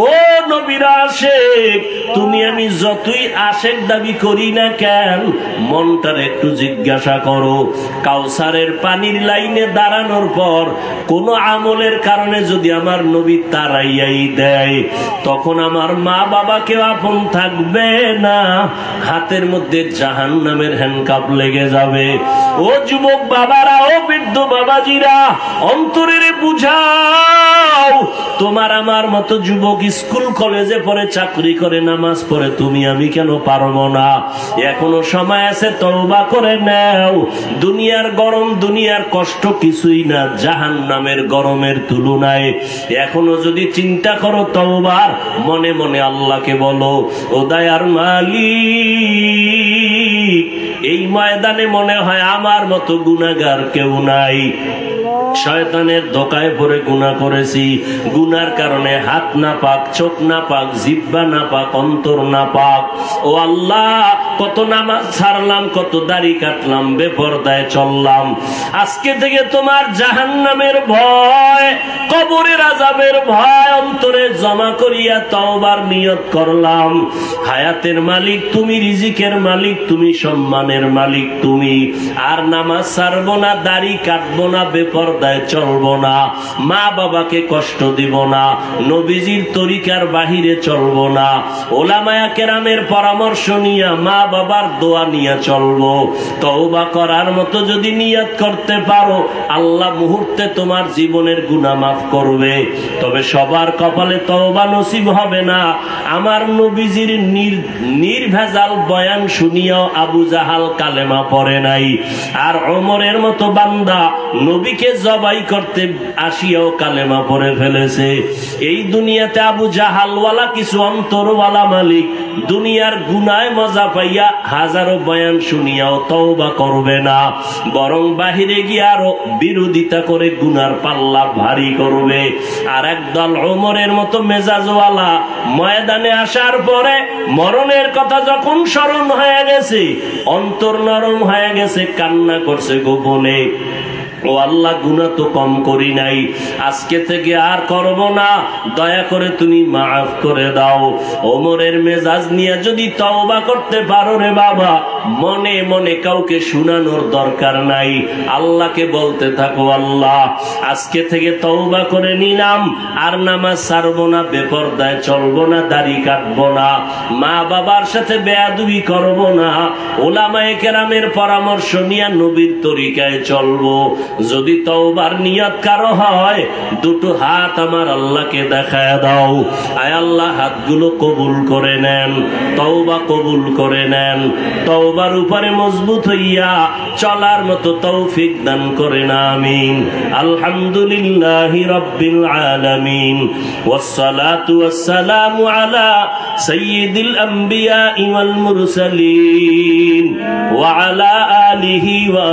ও নবীর আশেক, তুমি আমি যতই আশেক দাবি করি না কেন, মনটার একটু জিজ্ঞাসা করো, কাউসারের পানির লাইনে দাঁড়ানোর পর কোন আমলের কারণে যদি আমার নবী তাড়াইয়াই দেয়, তখন আমার মা বাবা কেউ আপন থাকবে না, হাতের মধ্যে জাহান্নামের হ্যান্ডকাপ লেগে যাবে। ও যুবক বাবারা, ও বৃদ্ধ বাবাজিরা, অন্তরের বুঝাও, তোমার আমার মতো যুবক স্কুল কলেজে পড়ে, চাকরি করে, নামাজ পড়ে, তুমি আমি কেন পারবো না? এখনো সময় আছে, তওবা করে নাও। দুনিয়ার গরম, দুনিয়ার কষ্ট কিছুই না জাহান্নামের গরমের তুলনায়। এখনো যদি চিন্তা করো তওবার, মনে মনে আল্লাহকে বলো, ও দয়ার মালিক, এই ময়দানে মনে হয় আমার মতো গুনাহগার কেউ নাই। শয়তানের ধোকায় পড়ে গুনাহ করেছি, গুনার কারণে হাত না পাক, চোখ না পাক, জিহ্বা না পাক, অন্তর না পাক। ও আল্লাহ, কত নামাজ ছাড়লাম, কত দাড়ি কাটলাম, বেপরদায় চললাম। আজকে থেকে তোমার জাহান্নামের ভয়, কবরের আযাবের ভয় অন্তরে জমা করিয়া তওবার নিয়ত করলাম। হায়াতের মালিক তুমি, রিজিকের মালিক তুমি, সম্মানের মালিক তুমি। আর নামাজ ছাড়বো না, দাড়ি কাটবো না, বেপরদায় চলবো না, মা বাবাকে কষ্ট দিব না, নবীজির তরিকার বাহিরে চলবো না, ওলামায়ে কেরামের পরামর্শ নিয়ে মা বাবার দোয়া নিয়ে চলবো। তওবা করার মতো যদি নিয়ত করতে পারো, আল্লাহ মুহূর্তে তোমার জীবনের গুনাহ মাফ করবে। তবে সবার কপালে তওবা নসিব হবে না। আমার নবীজির নির্ভেজাল বয়ান শুনিয়াও আবু জাহাল কালেমা পড়ে নাই, আর ওমরের মতো বান্দা নবীকে জবাই করতে আসিয়াও কালেমা পড়ে ফেলেছে। এই দুনিয়াতে আবু জাহালওয়ালা কিছু অন্তরওয়ালা মালিক দুনিয়ার গুনায় মজা পাইয়া হাজারো বয়ান শুনিয়াও তওবা করবে না, বরং বাহিরে গিয়ে আরো বিরোধিতা করে গুনার পাল্লা ভারী করবে। আর একদল ওমরের মতো মেজাজওয়ালা ময়দানে আসার পরে মরণের কথা যখন স্মরণ হয়ে গেছে, অন্তর নরম হয়ে গেছে, কান্না করছে গোপনে, ও আল্লাহ গুনাহ তো কম করি নাই, আজকে থেকে আর করব না, দয়া করে তুমি মাফ করে দাও। ওমরের মেজাজ নিয়ে যদি তওবা করতে পারো রে বাবা, মনে মনে কাউকে শুনানোর দরকার নাই, আল্লাহকে বলতে থাকো, আল্লাহ আজকে থেকে তওবা করে নিলাম, আর নামাজ ছাড়বো না, বেপরদায় চলবো না, দাড়ি কাটবো না, মা বাবার সাথে বেয়াদবি করব না, ওলামায়ে কেরামের পরামর্শ নিয়ে নবীর তরিকায় চলবো। যদি তওবার নিয়ত কারো হয়, দুটো হাত আমার আল্লাহকে দেখায় দাও। আয় আল্লাহ, হাতগুলো কবুল করে নেন, তওবা কবুল করে নেন, তওবার উপরে মজবুত হইয়া চলার মতো তৌফিক দান করেন, আমিন। আলহামদুলিল্লাহি রাব্বিল আলামিন, ওয়াসসালাতু ওয়াসসালামু আলা সাইয়্যিদিল আমবিয়া ওয়াল মুরসালিন ওয়া আলা আলিহি ওয়া